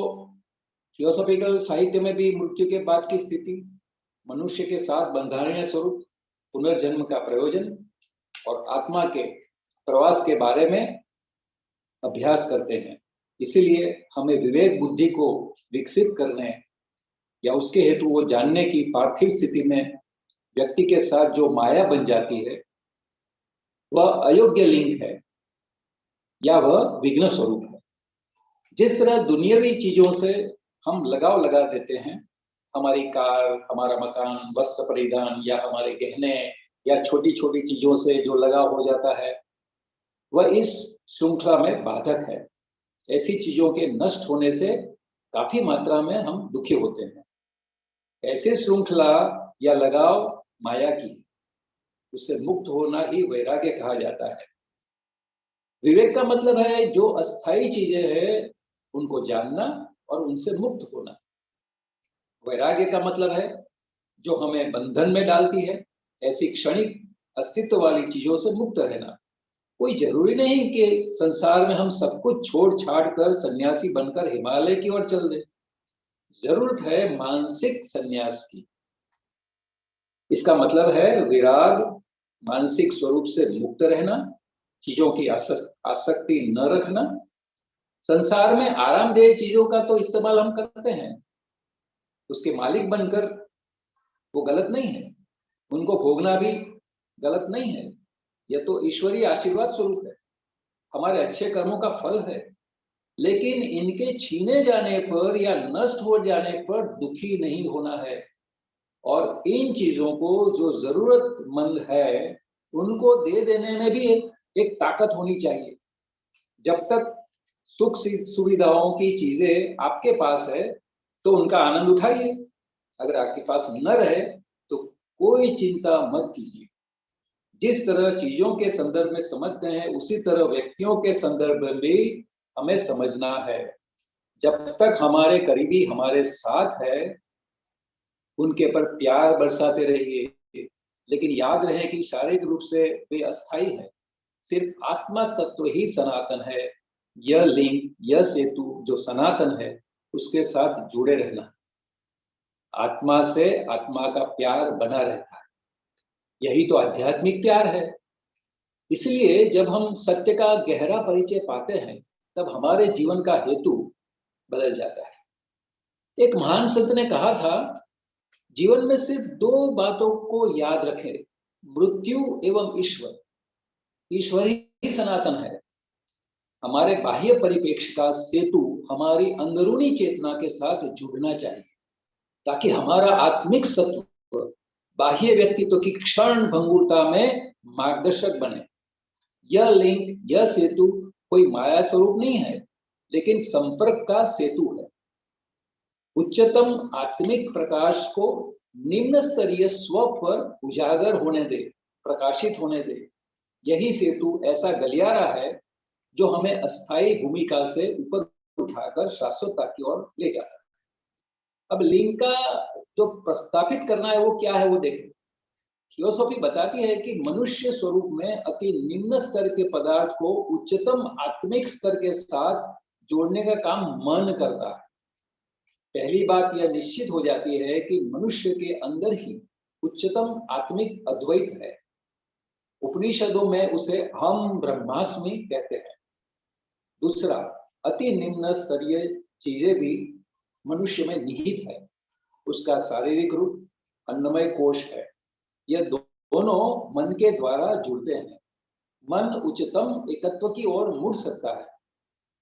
थियोसॉफिकल साहित्य में भी मृत्यु के बाद की स्थिति, मनुष्य के साथ बंधारणीय स्वरूप, पुनर्जन्म का प्रयोजन और आत्मा के प्रवास के बारे में अभ्यास करते हैं। इसीलिए हमें विवेक बुद्धि को विकसित करने या उसके हेतु वो जानने की पार्थिव स्थिति में व्यक्ति के साथ जो माया बन जाती है वह अयोग्य लिंक है या वह विघ्न स्वरूप है। जिस तरह दुनियावी चीजों से हम लगाव लगा देते हैं, हमारी कार, हमारा मकान, वस्त्र परिधान या हमारे गहने या छोटी छोटी चीजों से जो लगाव हो जाता है वह इस श्रृंखला में बाधक है। ऐसी चीजों के नष्ट होने से काफी मात्रा में हम दुखी होते हैं। ऐसी श्रृंखला या लगाव माया की, उससे मुक्त होना ही वैराग्य कहा जाता है। विवेक का मतलब है जो अस्थायी चीजें हैं उनको जानना और उनसे मुक्त होना। वैराग्य का मतलब है जो हमें बंधन में डालती है, ऐसी क्षणिक अस्तित्व वाली चीजों से मुक्त रहना। कोई जरूरी नहीं कि संसार में हम सब कुछ छोड़ छाड़ कर सन्यासी बनकर हिमालय की ओर चल दें। जरूरत है मानसिक सन्यास की। इसका मतलब है विराग, मानसिक स्वरूप से मुक्त रहना, चीजों की आसक्ति न रखना। संसार में आरामदेह चीजों का तो इस्तेमाल हम करते हैं, उसके मालिक बनकर वो गलत नहीं है। उनको भोगना भी गलत नहीं है। यह तो ईश्वरीय आशीर्वाद स्वरूप है, हमारे अच्छे कर्मों का फल है। लेकिन इनके छीने जाने पर या नष्ट हो जाने पर दुखी नहीं होना है। और इन चीजों को जो जरूरतमंद है उनको दे देने में भी एक ताकत होनी चाहिए। जब तक सुख सुविधाओं की चीजें आपके पास है तो उनका आनंद उठाइए। अगर आपके पास न रहे तो कोई चिंता मत कीजिए। जिस तरह चीजों के संदर्भ में समझते हैं उसी तरह व्यक्तियों के संदर्भ में भी हमें समझना है। जब तक हमारे करीबी हमारे साथ है उनके पर प्यार बरसाते रहिए, लेकिन याद रहे कि शारीरिक रूप से वे अस्थायी है। सिर्फ आत्मा तत्व ही सनातन है। यह लिंक, यह सेतु जो सनातन है उसके साथ जुड़े रहना। आत्मा से आत्मा का प्यार बना रहता है, यही तो आध्यात्मिक प्यार है। इसलिए जब हम सत्य का गहरा परिचय पाते हैं तब हमारे जीवन का हेतु बदल जाता है। एक महान संत ने कहा था, जीवन में सिर्फ दो बातों को याद रखें, मृत्यु एवं ईश्वर। ईश्वर ही सनातन है। हमारे बाह्य परिप्रेक्ष्य का सेतु हमारी अंदरूनी चेतना के साथ जुड़ना चाहिए, ताकि हमारा आत्मिक सत्व बाह्य व्यक्तित्व की क्षण भंगुरता में मार्गदर्शक बने। यह लिंक, यह सेतु कोई माया स्वरूप नहीं है, लेकिन संपर्क का सेतु है। उच्चतम आत्मिक प्रकाश को निम्न स्तरीय स्व पर उजागर होने दे, प्रकाशित होने दे। यही सेतु ऐसा गलियारा है जो हमें अस्थायी भूमिका से ऊपर उठाकर शाश्वतता की ओर ले जाता है। अब लिंग का जो प्रस्तापित करना है वो क्या है, वो देखें। थियोसॉफी बताती है कि मनुष्य स्वरूप में अति निम्न स्तर के पदार्थ को उच्चतम आत्मिक स्तर के साथ जोड़ने का काम मन करता है। पहली बात यह निश्चित हो जाती है कि मनुष्य के अंदर ही उच्चतम आत्मिक अद्वैत है। उपनिषदों में उसे हम ब्रह्मास्मि कहते हैं। दूसरा, अति निम्न स्तरीय चीजें भी मनुष्य में निहित है। उसका शारीरिक रूप अन्नमय कोश है। यह दोनों मन के द्वारा जुड़ते हैं। मन उच्चतम एकत्व की ओर मुड़ सकता है,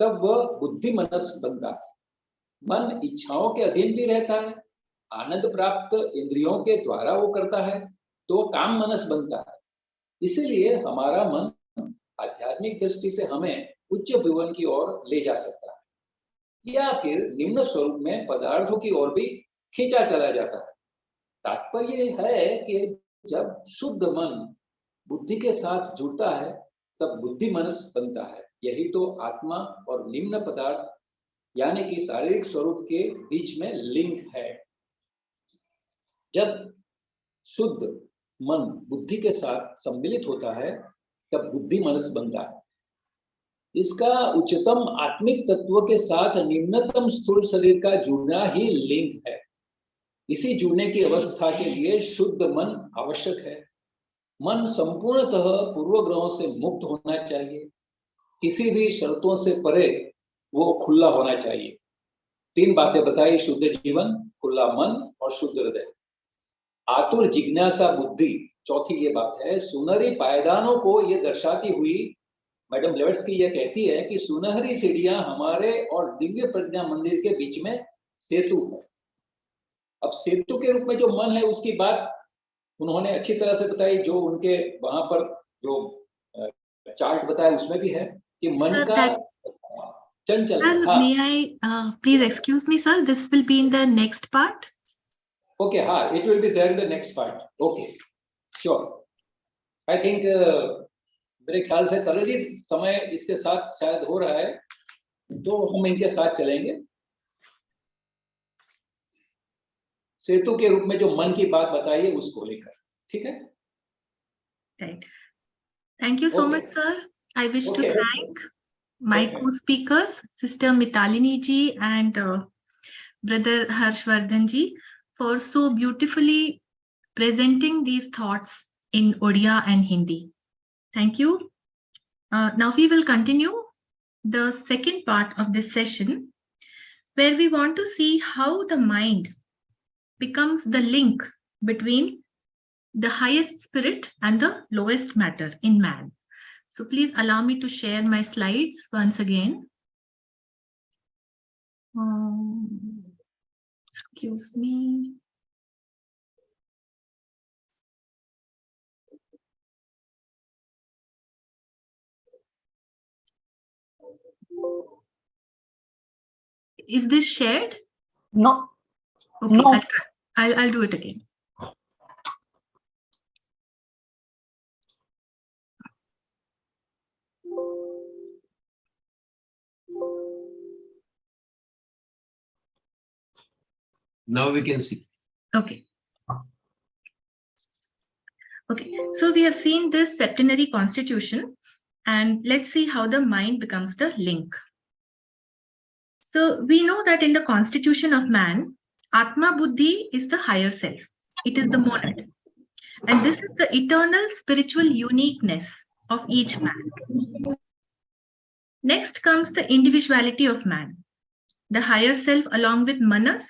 तब वह बुद्धि मनस बनता है। मन इच्छाओं के अधीन भी रहता है। आनंद प्राप्त इंद्रियों के द्वारा वो करता है तो काम मनस बनता है। इसीलिए हमारा मन आध्यात्मिक दृष्टि से हमें उच्च भुवन की ओर ले जा सकता है, या फिर निम्न स्वरूप में पदार्थों की ओर भी खींचा चला जाता है। तात्पर्य है कि जब शुद्ध मन बुद्धि के साथ जुड़ता है तब बुद्धि मनस बनता है। यही तो आत्मा और निम्न पदार्थ यानी कि शारीरिक स्वरूप के बीच में लिंक है। जब शुद्ध मन बुद्धि के साथ सम्मिलित होता है तब बुद्धि मनस बनता है। इसका उच्चतम आत्मिक तत्व के साथ निम्नतम स्थूल शरीर का जुड़ना ही लिंक है। इसी जुड़ने की अवस्था के लिए शुद्ध मन आवश्यक है। मन संपूर्णतः पूर्व ग्रहों से मुक्त होना चाहिए। किसी भी शर्तों से परे वो खुला होना चाहिए। 3 बातें बताई: शुद्ध जीवन, खुला मन और शुद्ध हृदय। आतुर जिज्ञासा बुद्धि, चौथी ये बात है। सुनहरी पायदानों को ये दर्शाती हुई मैडम ब्लेवाट्स्की ये कहती है कि सुनहरी सीढ़ियां हमारे और दिव्य प्रज्ञा मंदिर के बीच में सेतु है। अब सेतु के रूप में जो मन है उसकी बात उन्होंने अच्छी तरह से बताई। जो उनके वहां पर जो चार्ट बताया उसमें भी है कि मन का चंचल। Sir, may I please excuse me, sir? This will be in the next part. Okay, it will be there in the next part. Okay, sure. I think मेरे ख्याल से तरल जी समय इसके साथ शायद हो रहा है, तो हम इनके साथ चलेंगे। सेतु के रूप में जो मन की बात बताई है उसको लेकर, ठीक है? Right. Thank you so much, sir. I wish to thank my co-speakers, Sister Mitalini ji and Brother Harshavadan ji, for so beautifully presenting these thoughts in Odia and Hindi. Thank you. Now we will continue the second part of this session, where we want to see how the mind becomes the link between the highest spirit and the lowest matter in man. So please allow me to share my slides once again. Excuse me. Is this shared? No. Okay, No. I'll do it again. Now we can see. Okay. Okay, so we have seen this septenary constitution, and let's see how the mind becomes the link. So we know that in the constitution of man, Atma Buddhi is the higher self. It is the monad. And this is the eternal spiritual uniqueness of each man. Next comes the individuality of man. The higher self along with manas,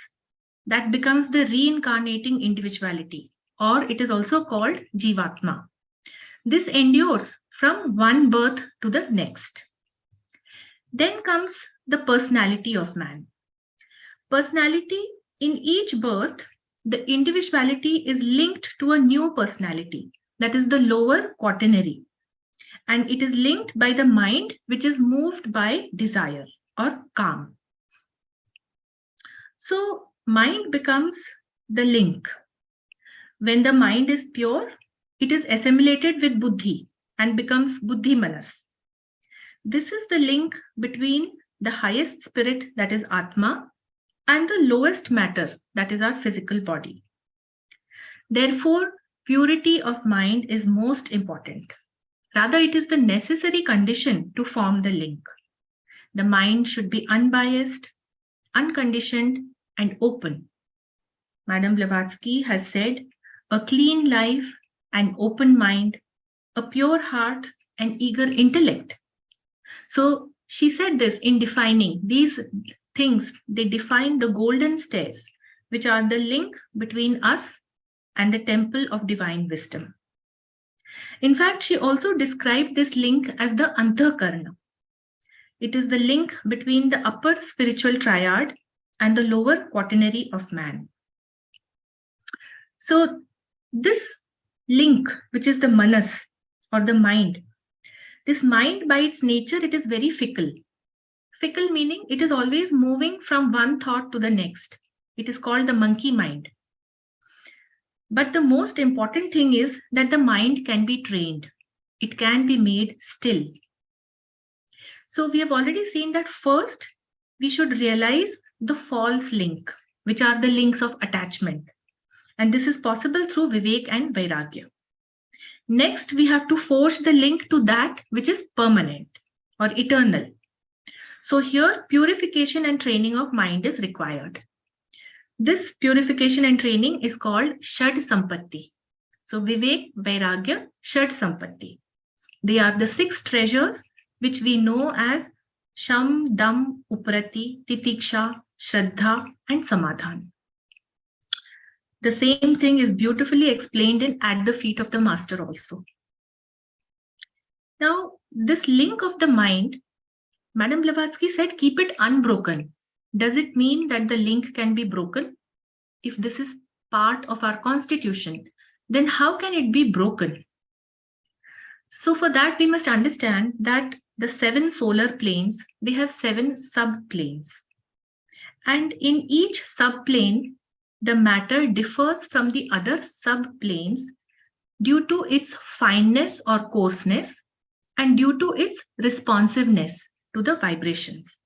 that becomes the reincarnating individuality, or it is also called Jivatma. This endures from one birth to the next. Then comes the personality of man. Personality, in each birth, the individuality is linked to a new personality, that is the lower quaternary. And it is linked by the mind, which is moved by desire or calm. So mind becomes the link. When the mind is pure, it is assimilated with buddhi and becomes buddhi manas. This is the link between the highest spirit, that is atma, and the lowest matter, that is our physical body. Therefore, purity of mind is most important. Rather, it is the necessary condition to form the link. The mind should be unbiased, unconditioned, and open. Madam Blavatsky has said, a clean life, an open mind, a pure heart, and eager intellect. So she said this in defining these things. They define the golden stairs, which are the link between us and the temple of divine wisdom. In fact, she also described this link as the antahkarana. It is the link between the upper spiritual triad and the lower quaternary of man. So this link, which is the manas or the mind, this mind by its nature, it is very fickle. Fickle meaning it is always moving from one thought to the next. It is called the monkey mind. But the most important thing is that the mind can be trained. It can be made still. So we have already seen that first we should realize the false link, which are the links of attachment. And this is possible through Vivek and Vairagya. Next, we have to forge the link to that which is permanent or eternal. So here, purification and training of mind is required. This purification and training is called Shad Sampatti. So Vivek, Vairagya, Shad Sampatti. They are the 6 treasures which we know as Sham, Dam, Uprati, Titiksha, Shraddha, and Samadhan. The same thing is beautifully explained in At the Feet of the Master also. Now, this link of the mind, Madam Blavatsky said, keep it unbroken. Does it mean that the link can be broken? If this is part of our constitution, then how can it be broken? So for that, we must understand that the 7 solar planes, they have 7 subplanes. And in each subplane, the matter differs from the other subplanes due to its fineness or coarseness and due to its responsiveness to the vibrations.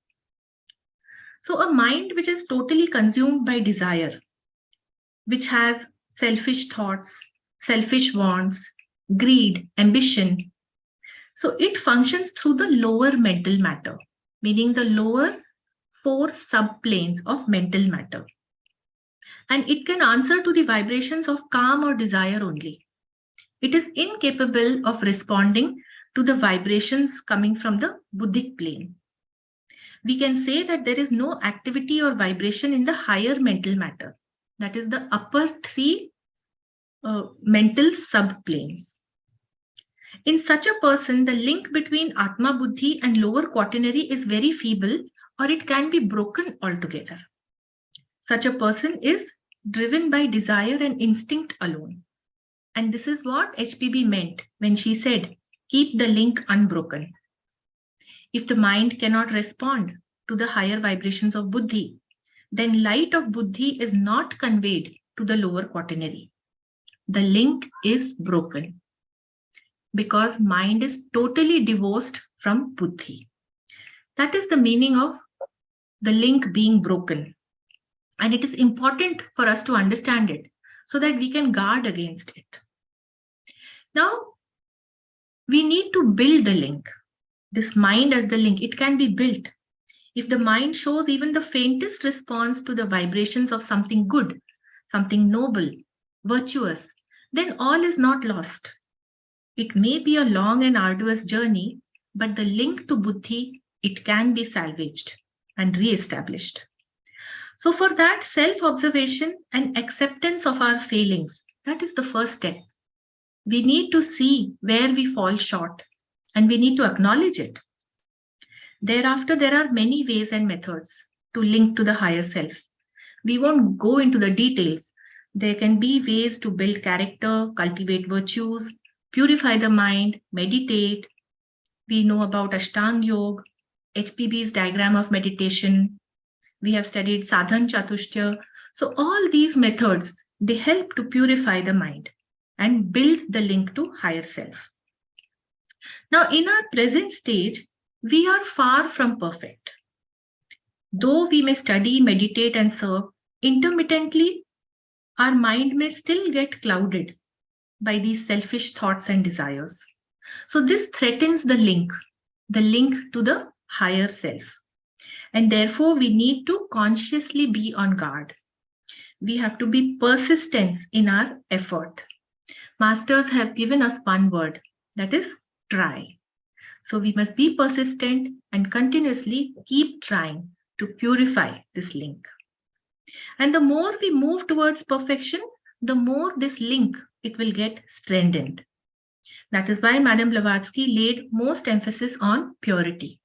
So a mind which is totally consumed by desire, which has selfish thoughts, selfish wants, greed, ambition, so it functions through the lower mental matter, meaning the lower 4 subplanes of mental matter. And it can answer to the vibrations of calm or desire only. It is incapable of responding to the vibrations coming from the Buddhic plane. We can say that there is no activity or vibration in the higher mental matter. That is the upper 3 mental subplanes. In such a person, the link between Atma Buddhi and lower quaternary is very feeble, or it can be broken altogether. Such a person is driven by desire and instinct alone. And this is what HPB meant when she said, keep the link unbroken. If the mind cannot respond to the higher vibrations of Buddhi, then light of Buddhi is not conveyed to the lower quaternary. The link is broken because mind is totally divorced from Buddhi. That is the meaning of the link being broken. And it is important for us to understand it so that we can guard against it. Now, we need to build the link. This mind as the link, it can be built. If the mind shows even the faintest response to the vibrations of something good, something noble, virtuous, then all is not lost. It may be a long and arduous journey, but the link to Buddhi, it can be salvaged and re-established. So for that, self-observation and acceptance of our failings, that is the first step. We need to see where we fall short and we need to acknowledge it. Thereafter, there are many ways and methods to link to the higher self. We won't go into the details. There can be ways to build character, cultivate virtues, purify the mind, meditate. We know about Ashtanga Yoga, HPB's diagram of meditation. We have studied Sadhan Chatushtya. So all these methods, they help to purify the mind and build the link to higher self. Now, in our present stage, we are far from perfect. Though we may study, meditate, and serve, intermittently, our mind may still get clouded by these selfish thoughts and desires. So this threatens the link to the higher self. And therefore, we need to consciously be on guard. We have to be persistent in our effort. Masters have given us one word, that is try. So we must be persistent and continuously keep trying to purify this link. And the more we move towards perfection, the more this link, it will get strengthened. That is why Madam Blavatsky laid most emphasis on purity.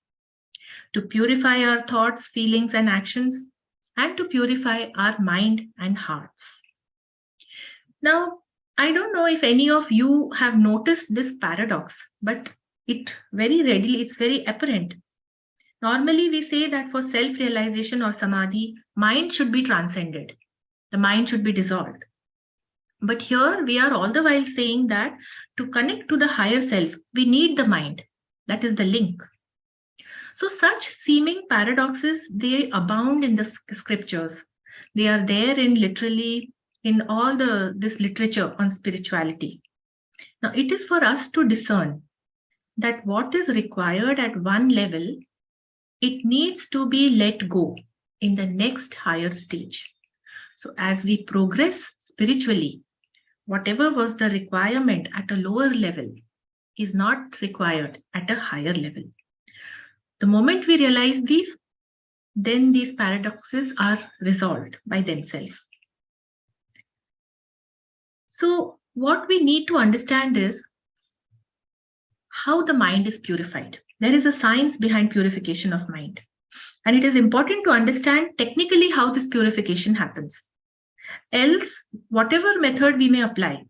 To purify our thoughts, feelings, and actions, and to purify our mind and hearts. Now, I don't know if any of you have noticed this paradox, but it's very apparent. Normally, we say that for self-realization or samadhi, mind should be transcended. The mind should be dissolved. But here we are all the while saying that to connect to the higher self, we need the mind. That is the link. So such seeming paradoxes, they abound in the scriptures. They are there in literally in all this literature on spirituality. Now it is for us to discern that what is required at one level, it needs to be let go in the next higher stage. So as we progress spiritually, whatever was the requirement at a lower level is not required at a higher level. The moment we realize these, then these paradoxes are resolved by themselves. So what we need to understand is how the mind is purified. There is a science behind purification of mind. And it is important to understand technically how this purification happens. Else, whatever method we may apply,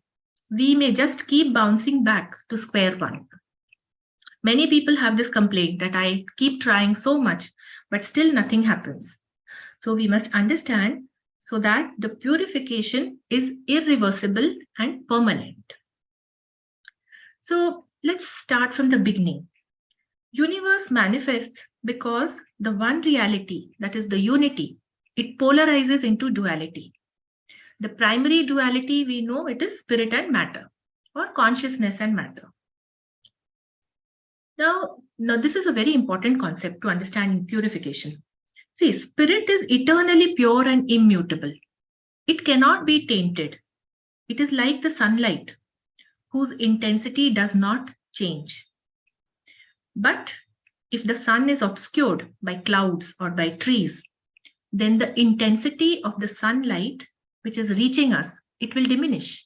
we may just keep bouncing back to square one. Many people have this complaint that I keep trying so much, but still nothing happens. So we must understand so that the purification is irreversible and permanent. So let's start from the beginning. Universe manifests because the one reality, that is the unity, it polarizes into duality. The primary duality, we know it is spirit and matter, or consciousness and matter. Now this is a very important concept to understand in purification. See, spirit is eternally pure and immutable. It cannot be tainted. It is like the sunlight, whose intensity does not change. But if the sun is obscured by clouds or by trees, then the intensity of the sunlight which is reaching us, it will diminish.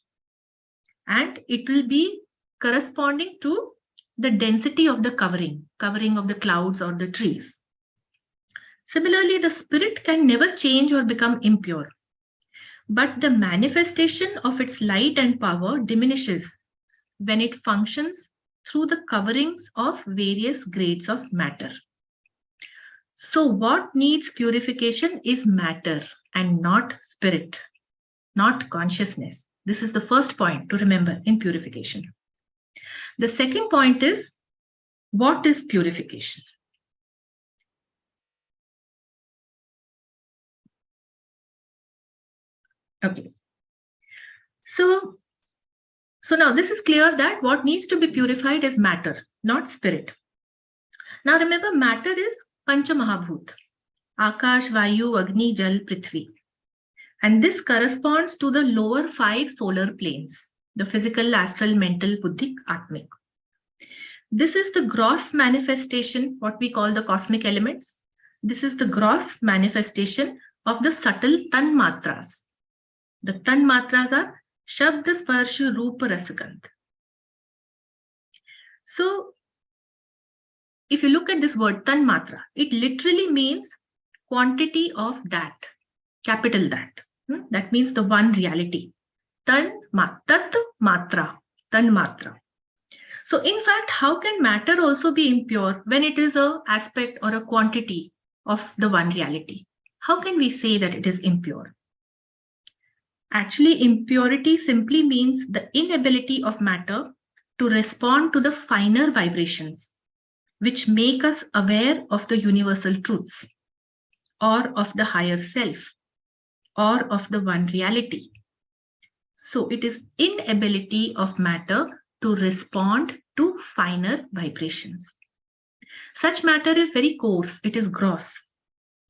And it will be corresponding to the density of the covering of the clouds or the trees. Similarly, the spirit can never change or become impure, but the manifestation of its light and power diminishes when it functions through the coverings of various grades of matter. So what needs purification is matter and not spirit, not consciousness. This is the first point to remember in purification. The second point is, what is purification? Okay. So now this is clear that what needs to be purified is matter, not spirit. Now remember, matter is Pancha Mahabhut, Akash, Vayu, Agni, Jal, Prithvi. And this corresponds to the lower 5 solar planes, the physical, astral, mental, buddhic, atmic. This is the gross manifestation, what we call the cosmic elements. This is the gross manifestation of the subtle tanmatras. The tanmatras are Shabda, Sparsha, Rupa, Rasagandha. So if you look at this word tanmatra, it literally means quantity of that, capital that. That means the one reality. Tat matra, tanmatra. So in fact, how can matter also be impure when it is an aspect or a quantity of the one reality? How can we say that it is impure? Actually, impurity simply means the inability of matter to respond to the finer vibrations, which make us aware of the universal truths, or of the higher self, or of the one reality. So it is inability of matter to respond to finer vibrations. Such matter is very coarse, it is gross.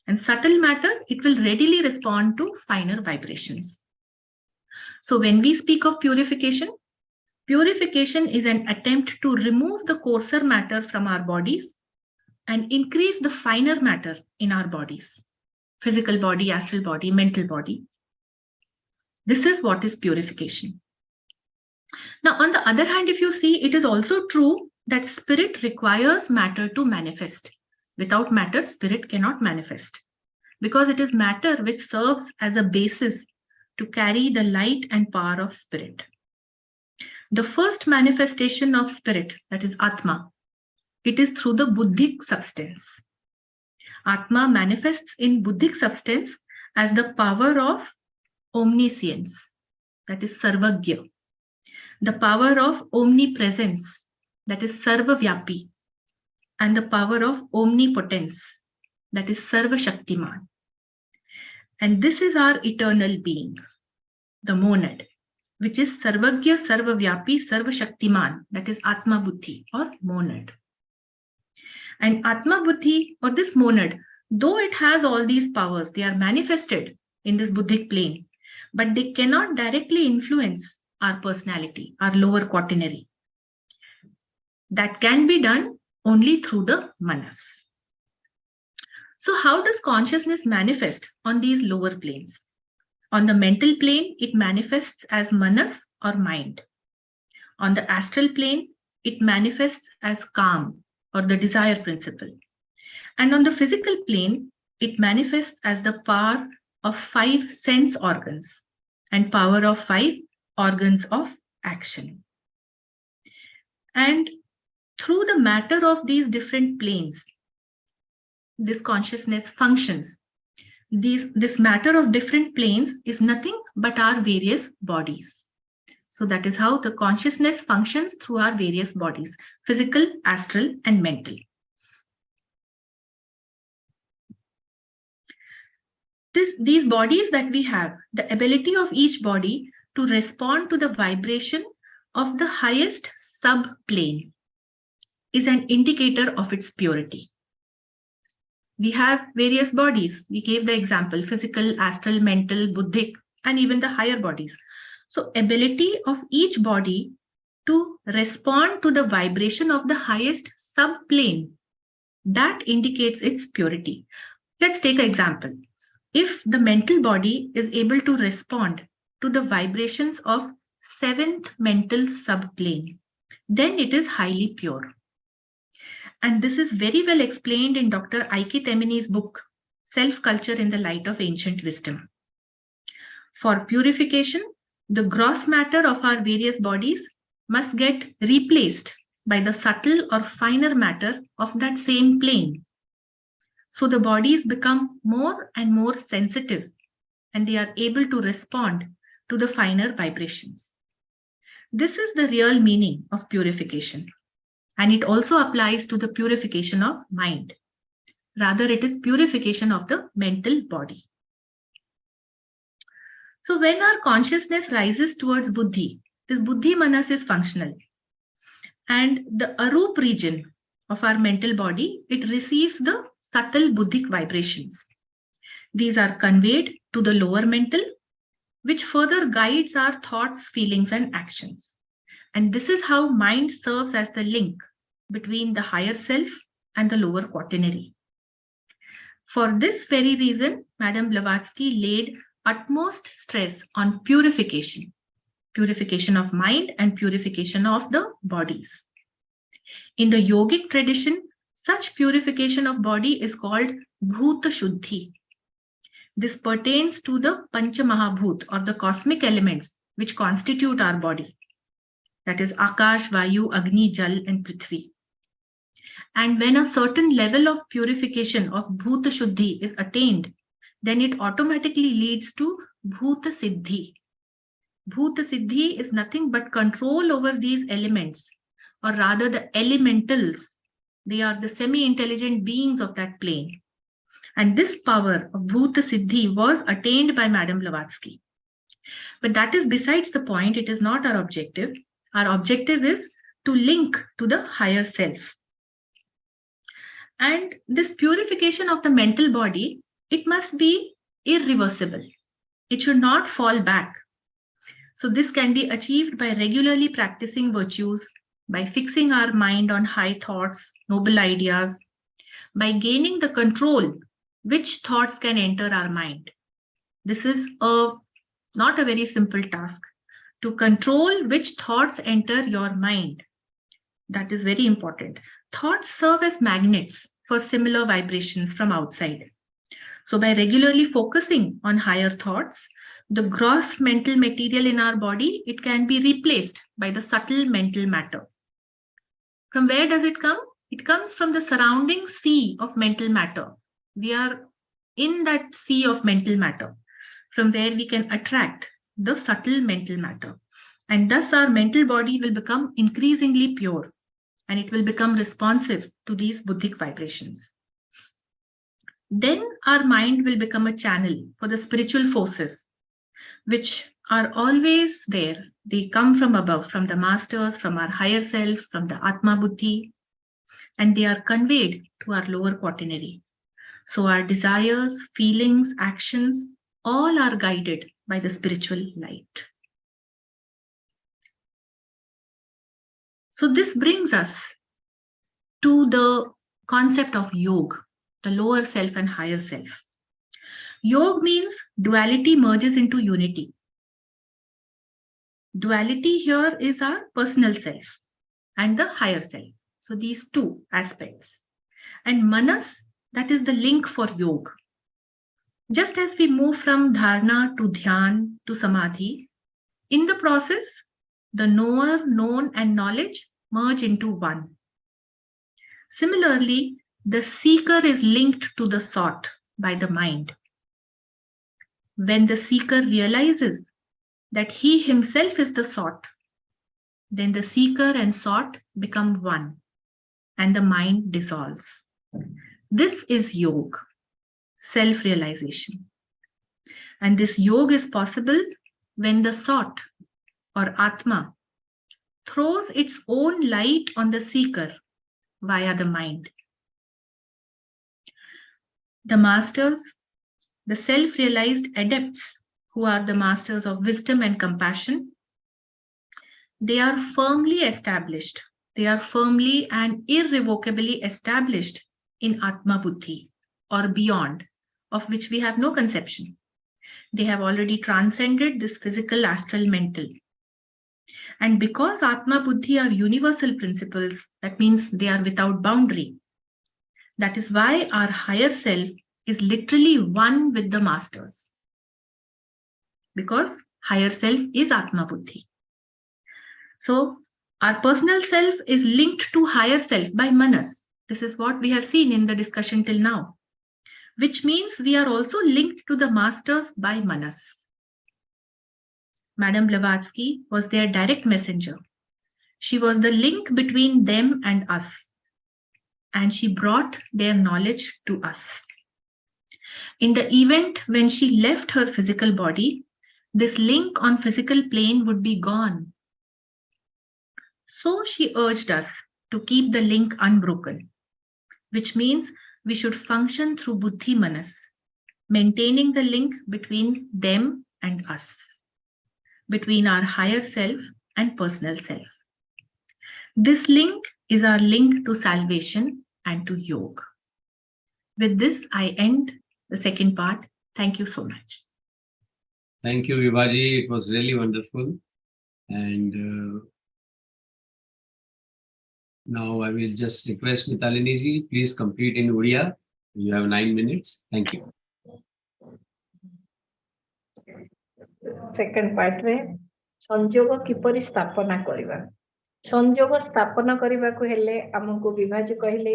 And subtle matter, it will readily respond to finer vibrations. So when we speak of purification, purification is an attempt to remove the coarser matter from our bodies and increase the finer matter in our bodies. Physical body, astral body, mental body. This is what is purification. Now, on the other hand, if you see, it is also true that spirit requires matter to manifest. Without matter, spirit cannot manifest, because it is matter which serves as a basis to carry the light and power of spirit. The first manifestation of spirit, that is atma, it is through the buddhic substance. Atma manifests in buddhic substance as the power of omniscience, that is sarvagya, the power of omnipresence, that is sarvavyapi, and the power of omnipotence, that is sarvashaktiman. And this is our eternal being, the monad, which is sarvagya, sarvavyapi, sarvashaktiman, that is atma buddhi or monad. And atma buddhi or this monad, though it has all these powers, they are manifested in this buddhic plane, but they cannot directly influence our personality, our lower quaternary. That can be done only through the manas. So how does consciousness manifest on these lower planes? On the mental plane, it manifests as manas or mind. On the astral plane, it manifests as calm or the desire principle. And on the physical plane, it manifests as the power of 5 sense organs and power of 5 organs of action. And through the matter of these different planes, this consciousness functions. This matter of different planes is nothing but our various bodies. So that is how the consciousness functions through our various bodies, physical, astral, and mental. These bodies that we have, the ability of each body to respond to the vibration of the highest sub-plane is an indicator of its purity. We have various bodies. We gave the example, physical, astral, mental, buddhic, and even the higher bodies. So ability of each body to respond to the vibration of the highest sub-plane, that indicates its purity. Let's take an example. If the mental body is able to respond to the vibrations of 7th mental sub-plane, then it is highly pure. And this is very well explained in Dr. I.K. Temini's book, Self-Culture in the Light of Ancient Wisdom. For purification, the gross matter of our various bodies must get replaced by the subtle or finer matter of that same plane. So the bodies become more and more sensitive and they are able to respond to the finer vibrations. This is the real meaning of purification. And it also applies to the purification of mind. Rather, it is purification of the mental body. So when our consciousness rises towards buddhi, this buddhi manas is functional. And the arup region of our mental body, it receives the subtle buddhic vibrations. These are conveyed to the lower mental, which further guides our thoughts, feelings, and actions. And this is how mind serves as the link between the higher self and the lower quaternary. For this very reason, Madam Blavatsky laid utmost stress on purification, purification of mind and purification of the bodies. In the yogic tradition, Such purification of body is called Bhuta Shuddhi. This pertains to the Pancha Mahabhut, or the cosmic elements which constitute our body. That is Akash, Vayu, Agni, Jal and Prithvi. And when a certain level of purification of Bhuta Shuddhi is attained, then it automatically leads to Bhuta Siddhi. Bhuta Siddhi is nothing but control over these elements, or rather the elementals. They are the semi-intelligent beings of that plane. And this power of Bhuta Siddhi was attained by Madame Blavatsky. But that is besides the point. It is not our objective. Our objective is to link to the higher self. And this purification of the mental body, it must be irreversible. It should not fall back. So this can be achieved by regularly practicing virtues, by fixing our mind on high thoughts, noble ideas, by gaining the control which thoughts can enter our mind. This is not a very simple task. To control which thoughts enter your mind, that is very important. Thoughts serve as magnets for similar vibrations from outside. So by regularly focusing on higher thoughts, the gross mental material in our body, it can be replaced by the subtle mental matter. From where does it come? It comes from the surrounding sea of mental matter. We are in that sea of mental matter, from where we can attract the subtle mental matter. And thus our mental body will become increasingly pure, and it will become responsive to these buddhic vibrations. Then our mind will become a channel for the spiritual forces, which are always there. They come from above, from the masters, from our higher self, from the Atma Buddhi, and they are conveyed to our lower quaternary. So our desires, feelings, actions, all are guided by the spiritual light. So this brings us to the concept of yoga, the lower self and higher self. Yoga means duality merges into unity. Duality here is our personal self and the higher self. So these two aspects. And manas, that is the link for yoga. Just as we move from dharana to dhyan to samadhi, in the process, the knower, known, and knowledge merge into one. Similarly, the seeker is linked to the sought by the mind. When the seeker realizes that he himself is the sought, then the seeker and sought become one, and the mind dissolves. This is yoga, self-realization. And this yoga is possible when the sought, or atma, throws its own light on the seeker via the mind. The masters, the self-realized adepts, who are the masters of wisdom and compassion, they are firmly established. They are firmly and irrevocably established in Atma Buddhi, or beyond, of which we have no conception. They have already transcended this physical, astral, mental. And because Atma Buddhi are universal principles, that means they are without boundary. That is why our higher self is literally one with the masters. Because higher self is Atma Buddhi. So our personal self is linked to higher self by manas. This is what we have seen in the discussion till now, which means we are also linked to the masters by manas. Madame Blavatsky was their direct messenger. She was the link between them and us, and she brought their knowledge to us. In the event when she left her physical body, this link on physical plane would be gone. So she urged us to keep the link unbroken, which means we should function through buddhi manas, maintaining the link between them and us, between our higher self and personal self. This link is our link to salvation and to yoga. With this, I end the second part. Thank you so much. Thank you, Vibhaji. It was really wonderful. And Now I will just request Mitalini ji, please complete in Odia. You have 9 minutes. Thank you. Second part रे संयोग किपरि स्थापना करिबा संयोग स्थापना करबा को हेले हमको विभाजी कहले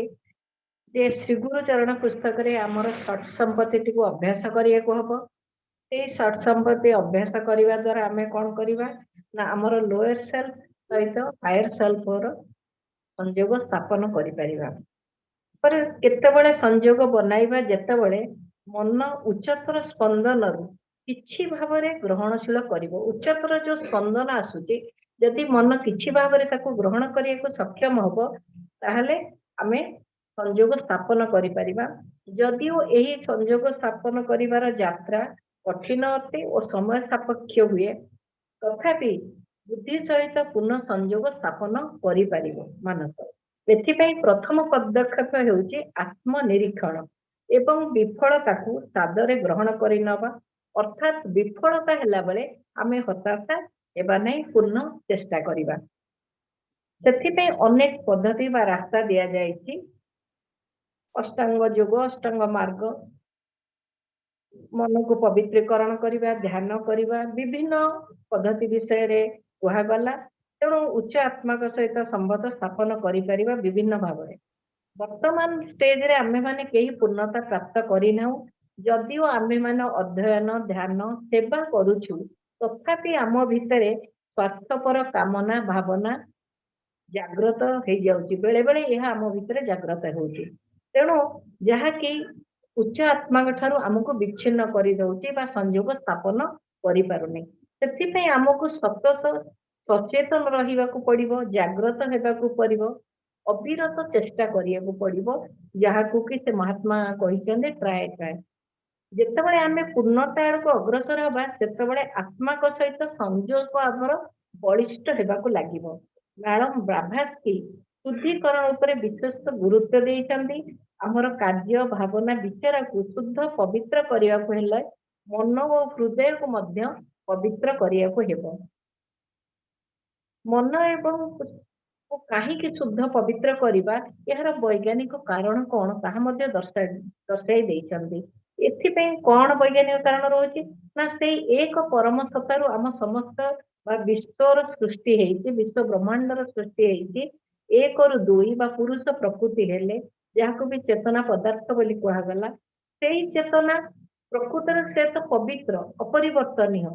जे श्री गुरु चरण पुस्तक रे हमर षट संपत्ति को अभ्यास करिया को हबो ए षट संपत्ति अभ्यास करबा द्वारा हमें कोन करबा ना हमर लोअर सेल्फ सहित हायर सेल्फ रो संयोग स्थापन करि परिबा पर केतेबेले संयोग बनाइबा जेतेबेले मन उच्चतर स्पंदन रु किछि भावरे ग्रहणशील करिवो उच्चतर जो स्पंदन आसुची यदि मन किछि भावरे ताको ग्रहण करिएको सक्षम हबो ताहले हमें संयोग स्थापन करि परिबा यदिओ एही संयोग स्थापन करिवार यात्रा कठिन अते और समय सापेक्ष हुए तथापि बुद्धि सहित पुनः संयोग स्थापन करि परिबो मानस एथिपई प्रथम पदक्षेप हेउची आत्मनिरीक्षण एवं विफलता को सादरे ग्रहण करि नबा अर्थात विफलता हेला बेले आमे हताशा एबा नै पुनः चेष्टा करिबा सेथिपई अनेक पद्धति बा रास्ता दिया जायछि अष्टांग योग अष्टांग मार्ग मन को पवित्रीकरण करिबा ध्यान करिबा विभिन्न पद्धति विषय रे कुहा गला तेणु उच्च आत्मा का सहित संबंध स्थापन करि परिबा विभिन्न भाव रे वर्तमान स्टेज रे आमे माने केही पूर्णता प्राप्त करि नाउ जदिओ आमे माने अध्ययन ध्यान सेवा करूछु तथापि आम भितरे स्वार्थपर कामना भावना जागृत हो जाउची बेले बेले यह आम भितरे जागृत होउची तेणु जहा कि उच्च आत्मा ठारू हमको विच्छिन्न करि दउची बा संयोग स्थापन करि पारुनी सेथिपई हमको सतत सचेतन रहिबाकू पड़िबो जागृत हेबाकू पड़िबो अविरत चेष्टा करियाकू पड़िबो जहाकू कि से महात्मा कहिसंदे ट्राए ट्राए जेतेबेले आमे पूर्णता को अग्रसर हबा सेतेबेले आत्मा को सहित संयोग आमर बलिष्ठ हेबाकू लागिबो मैडम ब्लाभास्की शुद्धिकरण उपरे विशेष गुरुत्व देइछंदी आमर कार्य भावना विचार को शुद्ध पवित्र करियाकू हेले मन और हृदय को मध्य पवित्र करियाकू हेबो मन एवं कहीं शुद्ध पवित्र करिबा यार वैज्ञानिक कारण कौन ताहा मध्य दर्शाई देइछंदी एथिपई कौन वैज्ञानिक कारण रोची ना से एक परम सत्तारु आम समस्त बा विश्वर सृष्टि हेइछि विश्व ब्रह्मांडर सृष्टि हेइछि एक और दुई बा पुरुष प्रकृति हेले जाहाको भी चेतना पदार्थ बोली कुहा गला सेही चेतना प्रकृतर से तो पवित्र अपरिवर्तनीय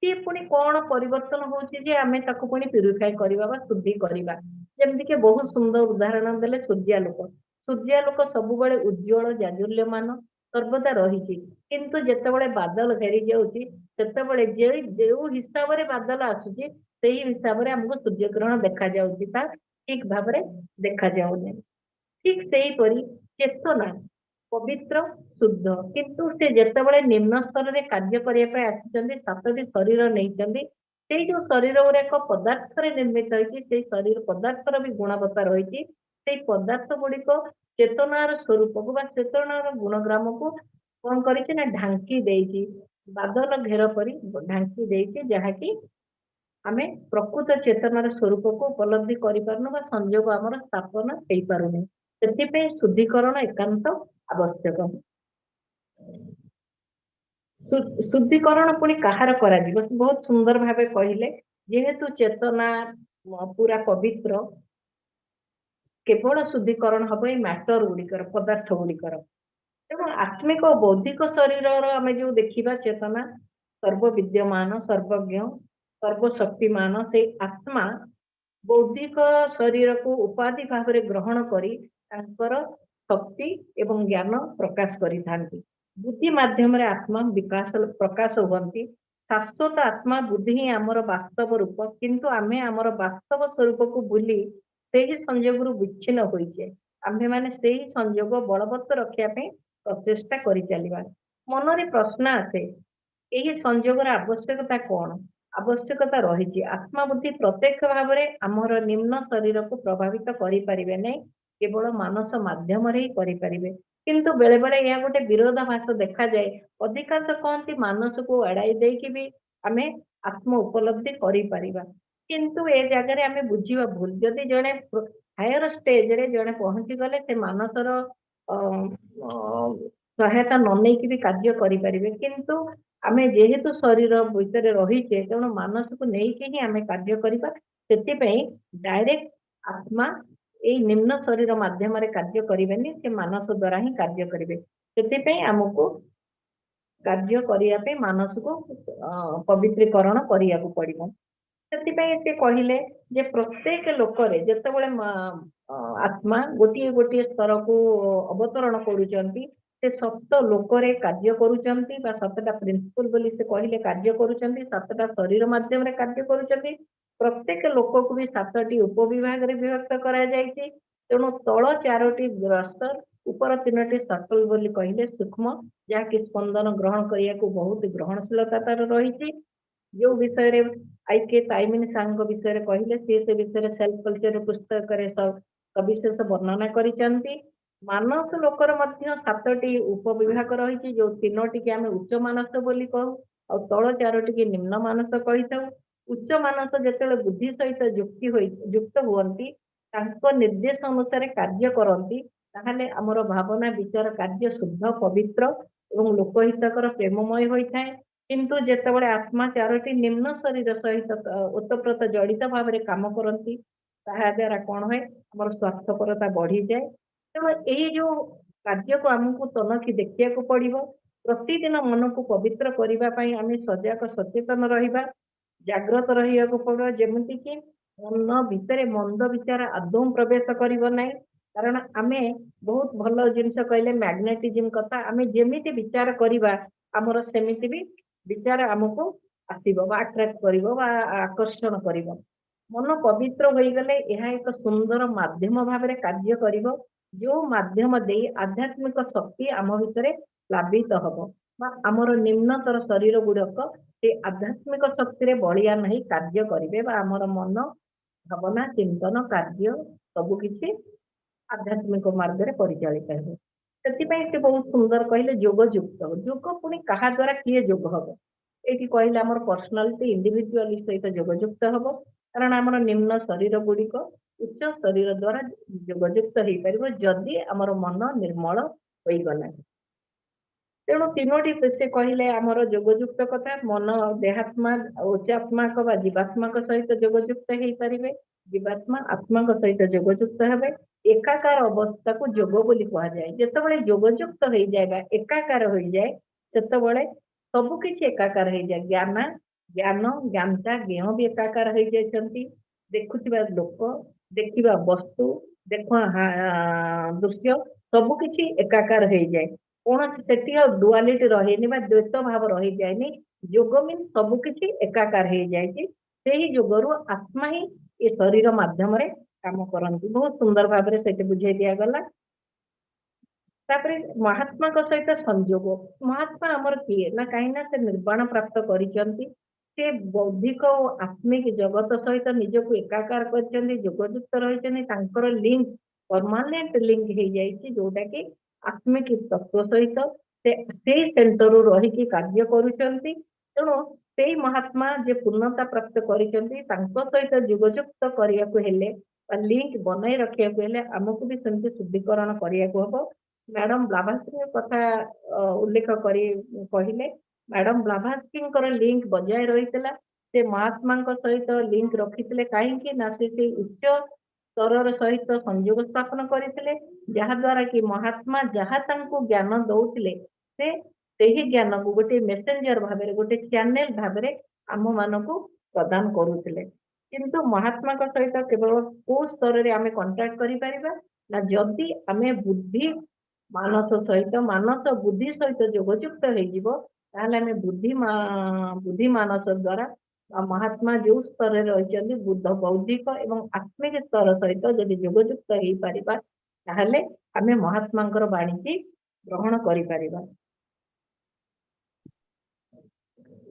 सी पुणी कौन परिवर्तन होची जे आमे ताको पुणी प्यूरिफाई करिबा बा शुद्धि करिबा जेमति के बहुत सुंदर उदाहरण देले सूर्यालोक सब बेले उज्जवल जाजुल्यमान सर्वदा रही किंतु जेतेबेले बादल घेरी जाउची सेतेबेले जे हिसाब रे बादल आसुची सेही हिसाब रे हमको सूर्य ग्रहण देखा जाउची ता ठीक भाव रे देखा जाउनी ठीक सेही परी चेतना पवित्र शुद्ध किंतु से जेतेबेले निम्न स्तर रे कार्य करिया पे आछिचंदी सातटी शरीर नैचंदी से जो शरीर रे एक पदार्थ रे निर्मित होईची से शरीर पदार्थर भी गुणवत्ता रही से पदार्थ गुड़िक चेतनार स्वरूप को बा चेतनार गुणग्राम को कौन करिछि ना ढांकी देइछि बादल घेर परी ढांकी देइछि जहा कि आमे प्रकृत चेतनार स्वरूप को उपलब्धि करि पारनु बा संयोग हमर स्थापना हेई पारुनी सेतिपे शुद्धिकरण एकांत आवश्यक शुद्धिकरण पुणी कहार करा दिबो बहुत सुंदर भावे कहिले जेहेतु चेतना पूरा पवित्र केवल शुद्धिकरण हबो मैटर गुड़िकर पदार्थ गुड़िकर एवं आत्मिक और बौद्धिक शरीर आम जो देखा चेतना सर्वविद्यमान सर्वज्ञ सर्वशक्तिमान से आत्मा बौद्धिक शरीर को उपाधि भाव में ग्रहण करी शक्ति एवं ज्ञान प्रकाश करिथांती बुद्धि माध्यम रे आत्मा विकास प्रकाश होती शाश्वत आत्मा बुद्धि ही आमर वास्तव रूप किंतु आमे आमर वास्तव स्वरूप को भूली सेही संयोग विच्छिन्न होइछे आम्भे माने सेही संयोग बलवत्त रखिया पे प्रचेष्टा करि चलिबा मन रे प्रश्न आसे एही संयोगर आवश्यकता कौन आवश्यकता रही आत्मा बुद्धि प्रत्यक्ष भाव में आमर निम्न शरीर को प्रभावित करि परिबे नै केवल मानस माध्यम रे ही करि परिबे किंतु बेले बेले यह गोटे विरोधाभास देखा जाए अधिकांश कहती मानस को एड़ाई देकी भी आमे आत्म उपलब्धि करि परिबा किंतु ए जगह आमे बुझीबा भूल जदि जने हायर स्टेज रे जने पहुंची गले से मानसर सहायता न नहीं भी कार्य करि परिबे किंतु आमे जेहेतु शरीर भीतर रहीचे तेणु मानस को नहीं ही आमे कार्य करिबा सेति पई डायरेक्ट आत्मा ए निम्न शरीर माध्यम रे कार्य करिबेनी से मानस द्वारा ही कार्य करिवे सेति पई हमको कार्य करिया पे मानस को पवित्रीकरण करिया को पड़िबो सेति पई से कहिले जे प्रत्येक लोकरे जेतेबेले आत्मा गोटिए गोटिए स्तर को अवतरण करूचंती से सप्त लोकरे कार्य करूचंती बा सप्तटा प्रिंसिपल बोली से कहिले कार्य करूचंती सप्तटा शरीर माध्यम रे कार्य करूचंती प्रत्येक लोक को भी 7टी उपविभाग रे विभक्त करा जायछि तेणु तळ 4टी ग्रस्तर ऊपर 3टी सटल बोली कहिले सूक्ष्म जहा कि स्पंदन ग्रहण करिया को बहुत ग्रहणशीलता तार रहिछि जो विषय रे आईके ताइमिन सांग विषय रे कहिले से विषय रे सेल्फ कल्चर पुस्तक रे सब सविशेष वर्णना करिसंती मानस लोकर मध्य 7टी उपविभाग रहिछि जो 3टी के आमे उच्च मानस बोली कहू और तळ 4टी के निम्न मानस कहिथाउ उच्च मानस जेतेले बुद्धि सहित युक्त हुअंती तांको निर्देश अनुसार कार्य करंती ताहले हमर भावना विचार कार्य शुद्ध पवित्र एवं लोकहितकर प्रेममय होइथाय किंतु जेतेबेले आत्मा 4टी निम्न शरीर सहित ओतप्रोत जड़ित भाव में काम करती ताहा द्वारा कौन है हमर स्वार्थपरता बढ़ी जाए तेणु यही जो कार्य को आमको तनखी देखिया को पड़िबो प्रतिदिन मन को पवित्र करिबा पई आमे सजग सचेतन रहिबा जागृत रहिया को पड़ो जेमिति कि मन भितरे मंद विचार आदौ प्रवेश करिबो नै कारण आमे बहुत भलो जिंस कहले मैग्नेटिज्म कथा आमे जेमिति विचार करिबा हमर सेमिति भी विचार हमको आसीबो बा अट्रैक्ट करिबो बा आकर्षण करिबो मन पवित्र होई गले यह एक सुंदर माध्यम भाव रे कार्य करिबो जो माध्यम दे आध्यात्मिक शक्ति आम भितरे प्लावित हबो बा हमर निम्नतर शरीर गुडक से आध्यात्मिक शक्ति रे बलिया नहीं कार्य करिवे बा हमर मन भावना चिंतन कार्य सब किछि आध्यात्मिक मार्ग रे परिचालित हेबो सेति से बहुत सुंदर कहले योग युक्त योग पुणी कहा द्वारा किए योग हबो एटी कहले हमर पर्सनालिटी इंडिविजुअली सहित योग युक्त हबो कारण हमर निम्न शरीर गुडिक उच्च शरीर द्वारा योग युक्त हेई परिबो जदि हमर मन निर्मल होई गला तेणु 3टी से कहले हमर योग युक्त कथा मन देहात्मा उच्चात्मा बा जीवात्मा सहित योग युक्त हेई परिबे जीवात्मा आत्मा सहित योग युक्त हेबे एकाकार अवस्था को योग बोली कहा जाए जेतेबेले योग युक्त हो जाएगा एकाकार हो जाए सेतेबेले सब किछि एकाकार हो जाए ज्ञान ज्ञान ज्ञानता ज्ञ भी एकाकार हो जाइछंती देखुथिबा लोक देखिबा वस्तु देखो दृश्य सब किछि एकाकार हो जाए कौन सेठी डुआलिटी रहेनी बा द्वैत भाव रही जाएनी योग मीन सब किछि एकाकार हो जाए सेही योगरु आत्मा ही ए शरीर माध्यम रे काम करती बहुत सुंदर भाव में से बुझे दिया गला महात्मा सहित संयोग महात्मा आमर किए ना कहीं ना से निर्वाण प्राप्त करिसेंती से बौद्धिक और आत्मिक जगत सहित निजको एकाकार करछंती योगयुक्त रहिसेंती तांकर लिंक परमानेंट लिंक हो जाइछि जोटा कि आत्मिक तत्व सहित से सेंटर रही कि कार्य करुछंती तेणु से महात्मा जे पूर्णता प्राप्त करिसेंती तांको सहित योगयुक्त करिया को हेले लिंक बनाई रखिया को हेले हमको भी सेमती शुद्धिकरण करिया को हबो मैडम ब्लाभास्की कथा उल्लेख करी कहिले मैडम ब्लाभास्की लिंक बजाय रहितला से महात्मा सहित लिंक रखिथिले काहेकि ना से उच्च स्तर सहित संयोग स्थापन करथिले जहा द्वारा कि महात्मा जहा तांको ज्ञान दउथिले से सेही ज्ञान को गोटे मेसेंजर भाबरे गोटे चैनल भाबरे आम मानको प्रदान करूथिले किंतु महात्मा सहित केवल को स्तर रे आमे कांटेक्ट करि परिबा ना जदि आमे बुद्धि मानस सहित मानस बुद्धि सहित योगयुक्त हो ताहले बुद्धि मानस द्वारा महात्मा जो स्तर रही बुद्ध बौद्धिक एवं आत्मिक स्तर सहित जदि योगयुक्त हो पारिबा ताहले आमे महात्मा वाणी की ग्रहण करि परिबा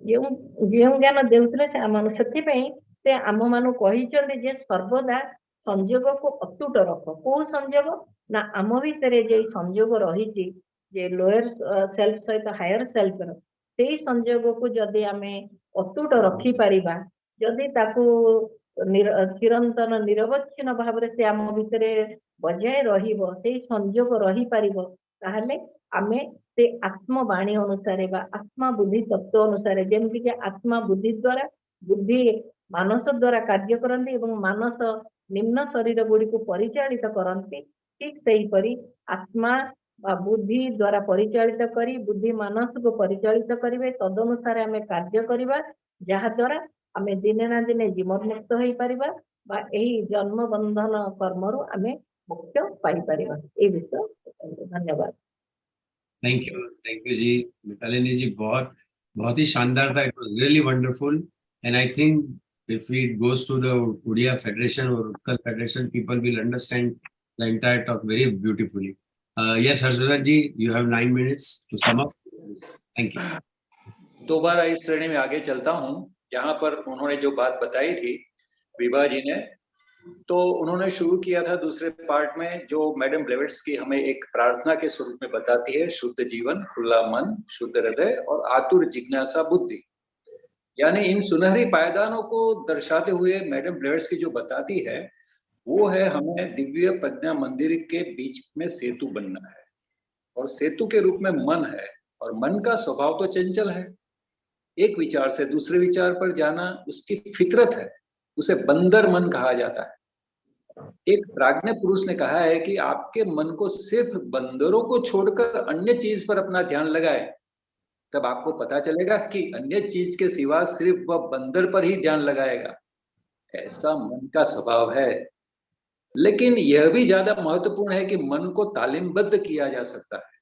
जो ज्ञान देउथिले से आम मान कही सर्वदा संयोग को अतुट रख को संयोग ना आम भितर जो संयोग रही लोअर सेल्फ सहित हायर सेल्फ से संयोग को जदि आम अतुट रखी पारिबा जदि ताकू चिरंतन निरवच्छिन्न भाव से आम भितर बजाय रहिबो से संयोग रही पारिबो ताहले आमे से आत्मवाणी अनुसार बा आत्मा बुद्धि तत्व अनुसार जेमति के आत्मा बुद्धि द्वारा बुद्धि मानस द्वारा कार्य करती एवं मानस निम्न शरीर गुड़ी को परिचालित करती ठीक सही परी आत्मा बुद्धि द्वारा परिचालित करी बुद्धि मानस को परिचालित करेंगे तदनुसार आम कार्य करवा जहा द्वारा आम दिने ना दिने जीवन मुक्त हो पारिबा बा एही जन्म बंधन कर्मरु आम मुक्त पाई परिबा ए विषय धन्यवाद। थैंक यू जी मितालिनी जी, बहुत ही शानदार था। It was really wonderful and I think if it goes to the Odia Federation or Utkal Federation, people will understand the entire talk very beautifully. Yes, Harshavadan ji, you have 9 minutes to sum up. Thank you. दोबारा इस श्रेणी में आगे चलता हूं जहां पर उन्होंने जो बात बताई थी विभा जी ने, तो उन्होंने शुरू किया था दूसरे पार्ट में जो मैडम ब्लेवेट्स्की हमें एक प्रार्थना के स्वरूप में बताती है, शुद्ध जीवन, खुला मन, शुद्ध हृदय और आतुर जिज्ञासा बुद्धि। यानी इन सुनहरी पायदानों को दर्शाते हुए मैडम ब्लेवेट्स्की जो बताती है वो है हमें दिव्य प्रज्ञा मंदिर के बीच में सेतु बनना है, और सेतु के रूप में मन है, और मन का स्वभाव तो चंचल है, एक विचार से दूसरे विचार पर जाना उसकी फितरत है, उसे बंदर मन कहा जाता है। एक प्राज्ञ पुरुष ने कहा है कि आपके मन को सिर्फ बंदरों को छोड़कर अन्य चीज पर अपना ध्यान लगाए, तब आपको पता चलेगा कि अन्य चीज के सिवा सिर्फ वह बंदर पर ही ध्यान लगाएगा। ऐसा मन का स्वभाव है। लेकिन यह भी ज्यादा महत्वपूर्ण है कि मन को तालीमबद्ध किया जा सकता है।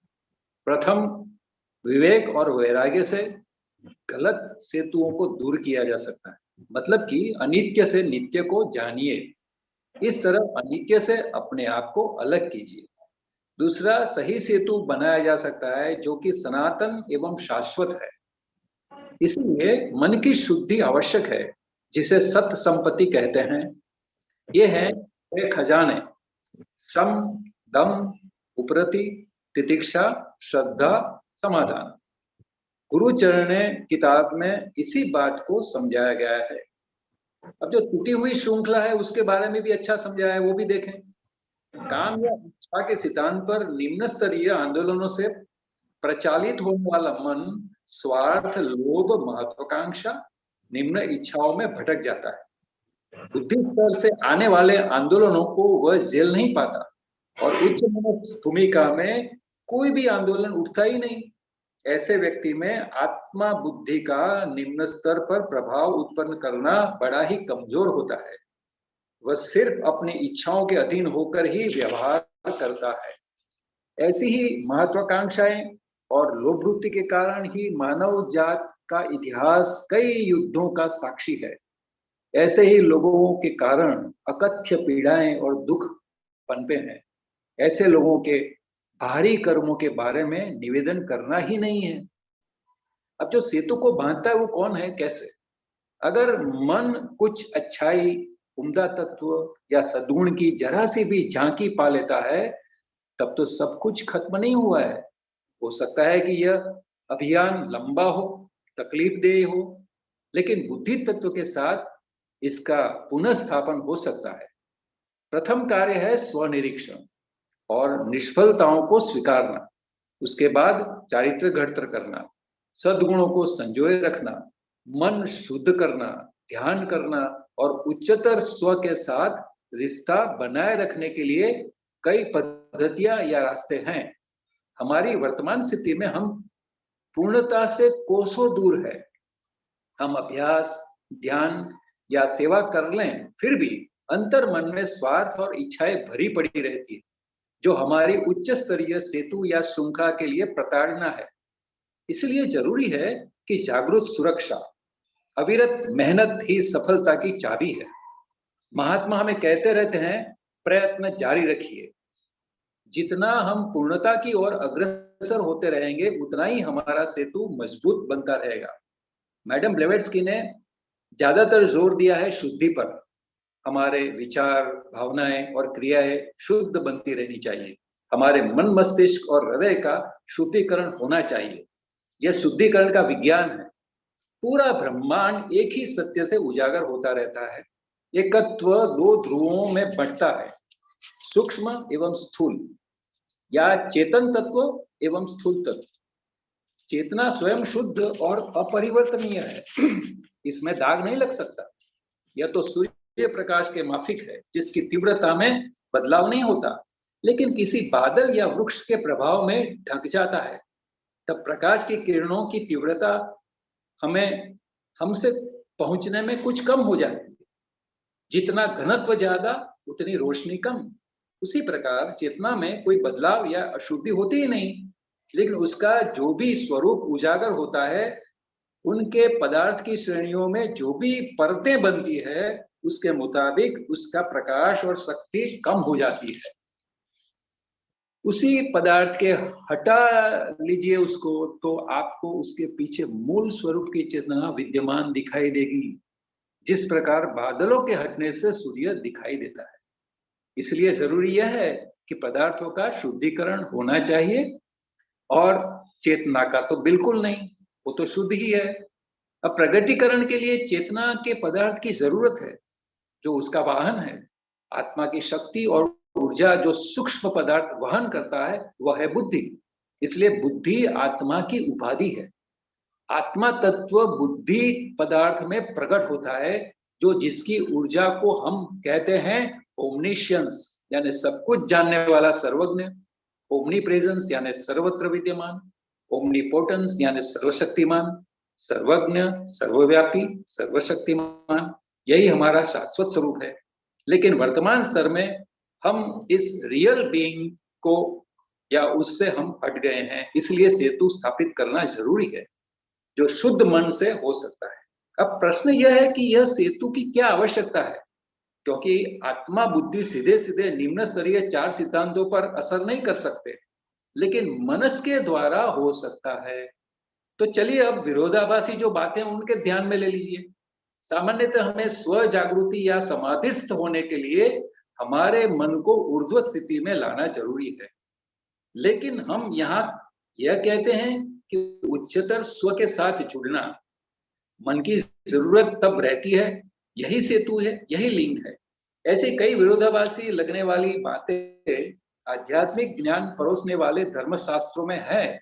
प्रथम विवेक और वैराग्य से गलत सेतुओं को दूर किया जा सकता है, मतलब कि अनित्य से नित्य को जानिए, इस तरह अनित्य से अपने आप को अलग कीजिए। दूसरा, सही सेतु बनाया जा सकता है जो कि सनातन एवं शाश्वत है। इसलिए मन की शुद्धि आवश्यक है, जिसे सत्य संपत्ति कहते हैं। ये है वे खजाने, सम, दम, उपरति, तितिक्षा, श्रद्धा, समाधान। गुरुचरणे किताब में इसी बात को समझाया गया है। अब जो टूटी हुई श्रृंखला है उसके बारे में भी अच्छा समझाया है, वो भी देखें। काम या इच्छा के सिद्धांत पर निम्न स्तरीय आंदोलनों से प्रचालित होने वाला मन स्वार्थ, लोभ, महत्वाकांक्षा, निम्न इच्छाओं में भटक जाता है। बुद्धि स्तर से आने वाले आंदोलनों को वह झेल नहीं पाता, और उच्च मनस भूमिका में कोई भी आंदोलन उठता ही नहीं। ऐसे व्यक्ति में आत्मा बुद्धि का निम्न स्तर पर प्रभाव उत्पन्न करना बड़ा ही कमजोर होता है। वह सिर्फ अपनी इच्छाओं के अधीन होकर ही व्यवहार करता है। ऐसी ही महत्वाकांक्षाएं और लोभ वृत्ति के कारण ही मानव जात का इतिहास कई युद्धों का साक्षी है। ऐसे ही लोगों के कारण अकथ्य पीड़ाएं और दुख पनपे हैं। ऐसे लोगों के भारी कर्मों के बारे में निवेदन करना ही नहीं है। अब जो सेतु को बांधता है वो कौन है, कैसे? अगर मन कुछ अच्छाई, उम्दा तत्व या सद्गुण की जरा सी भी झांकी पा लेता है, तब तो सब कुछ खत्म नहीं हुआ है। हो सकता है कि यह अभियान लंबा हो, तकलीफदेह हो, लेकिन बुद्धि तत्व के साथ इसका पुनर्स्थापन हो सकता है। प्रथम कार्य है स्वनिरीक्षण और निष्फलताओं को स्वीकारना। उसके बाद चारित्र घड़तर करना, सद्गुणों को संजोए रखना, मन शुद्ध करना, ध्यान करना और उच्चतर स्व के साथ रिश्ता बनाए रखने के लिए कई पद्धतियां या रास्ते हैं। हमारी वर्तमान स्थिति में हम पूर्णता से कोसों दूर है। हम अभ्यास, ध्यान या सेवा कर लें, फिर भी अंतर मन में स्वार्थ और इच्छाएं भरी पड़ी रहती है, जो हमारी उच्च स्तरीय सेतु या श्रृंखला के लिए प्रताड़ना है। इसलिए जरूरी है कि जागरूक सुरक्षा, अविरत मेहनत ही सफलता की चाबी है। महात्मा हमें कहते रहते हैं, प्रयत्न जारी रखिए। जितना हम पूर्णता की ओर अग्रसर होते रहेंगे, उतना ही हमारा सेतु मजबूत बनता रहेगा। मैडम ब्लेवेट्स्की ने ज्यादातर जोर दिया है शुद्धि पर। हमारे विचार, भावनाएं और क्रियाएं शुद्ध बनती रहनी चाहिए। हमारे मन, मस्तिष्क और हृदय का शुद्धिकरण होना चाहिए। यह शुद्धिकरण का विज्ञान है। पूरा ब्रह्मांड एक ही सत्य से उजागर होता रहता है। एकत्व दो ध्रुवों में बंटता है, सूक्ष्म एवं स्थूल, या चेतन तत्व एवं स्थूल तत्व। चेतना स्वयं शुद्ध और अपरिवर्तनीय है, इसमें दाग नहीं लग सकता। यह तो सूर्य प्रकाश के माफिक है, जिसकी तीव्रता में बदलाव नहीं होता, लेकिन किसी बादल या वृक्ष के प्रभाव में ढक जाता है। तब प्रकाश की किरणों की तीव्रता हमसे पहुंचने में कुछ कम हो जाती है। जितना घनत्व ज्यादा उतनी रोशनी कम। उसी प्रकार चेतना में कोई बदलाव या अशुद्धि होती ही नहीं, लेकिन उसका जो भी स्वरूप उजागर होता है, उनके पदार्थ की श्रेणियों में जो भी परतें बनती है, उसके मुताबिक उसका प्रकाश और शक्ति कम हो जाती है। उसी पदार्थ के हटा लीजिए उसको, तो आपको उसके पीछे मूल स्वरूप की चेतना विद्यमान दिखाई देगी, जिस प्रकार बादलों के हटने से सूर्य दिखाई देता है। इसलिए जरूरी यह है कि पदार्थों का शुद्धिकरण होना चाहिए, और चेतना का तो बिल्कुल नहीं, वो तो शुद्ध ही है। अब प्रगटीकरण के लिए चेतना के पदार्थ की जरूरत है, जो उसका वाहन है। आत्मा की शक्ति और ऊर्जा जो सूक्ष्म पदार्थ वहन करता है, वह है बुद्धि। इसलिए बुद्धि आत्मा की उपाधि है। आत्मा तत्व बुद्धि पदार्थ में प्रकट होता है, जो जिसकी ऊर्जा को हम कहते हैं ओमनिशियंस, यानी सब कुछ जानने वाला, सर्वज्ञ। ओमनी प्रेजेंस यानी सर्वत्र विद्यमान, ओमनीपोटेंस यानी सर्वशक्तिमान, सर्वज्ञ, सर्वव्यापी, सर्वशक्तिमान, यही हमारा शाश्वत स्वरूप है। लेकिन वर्तमान स्तर में हम इस रियल बीइंग को या उससे हम हट गए हैं, इसलिए सेतु स्थापित करना जरूरी है, जो शुद्ध मन से हो सकता है। अब प्रश्न यह है कि यह सेतु की क्या आवश्यकता है, क्योंकि आत्मा बुद्धि सीधे सीधे निम्न स्तरीय 4 सिद्धांतों पर असर नहीं कर सकते, लेकिन मनस के द्वारा हो सकता है। तो चलिए अब विरोधाभासी जो बातें उनके ध्यान में ले लीजिए। सामान्यतः हमें स्व जागृति या समाधिस्थ होने के लिए हमारे मन को ऊर्ध्व स्थिति में लाना जरूरी है, लेकिन हम यहाँ यह कहते हैं कि उच्चतर स्व के साथ जुड़ना मन की जरूरत तब रहती है। यही सेतु है, यही लिंक है। ऐसे कई विरोधाभासी लगने वाली बातें आध्यात्मिक ज्ञान परोसने वाले धर्मशास्त्रों में है।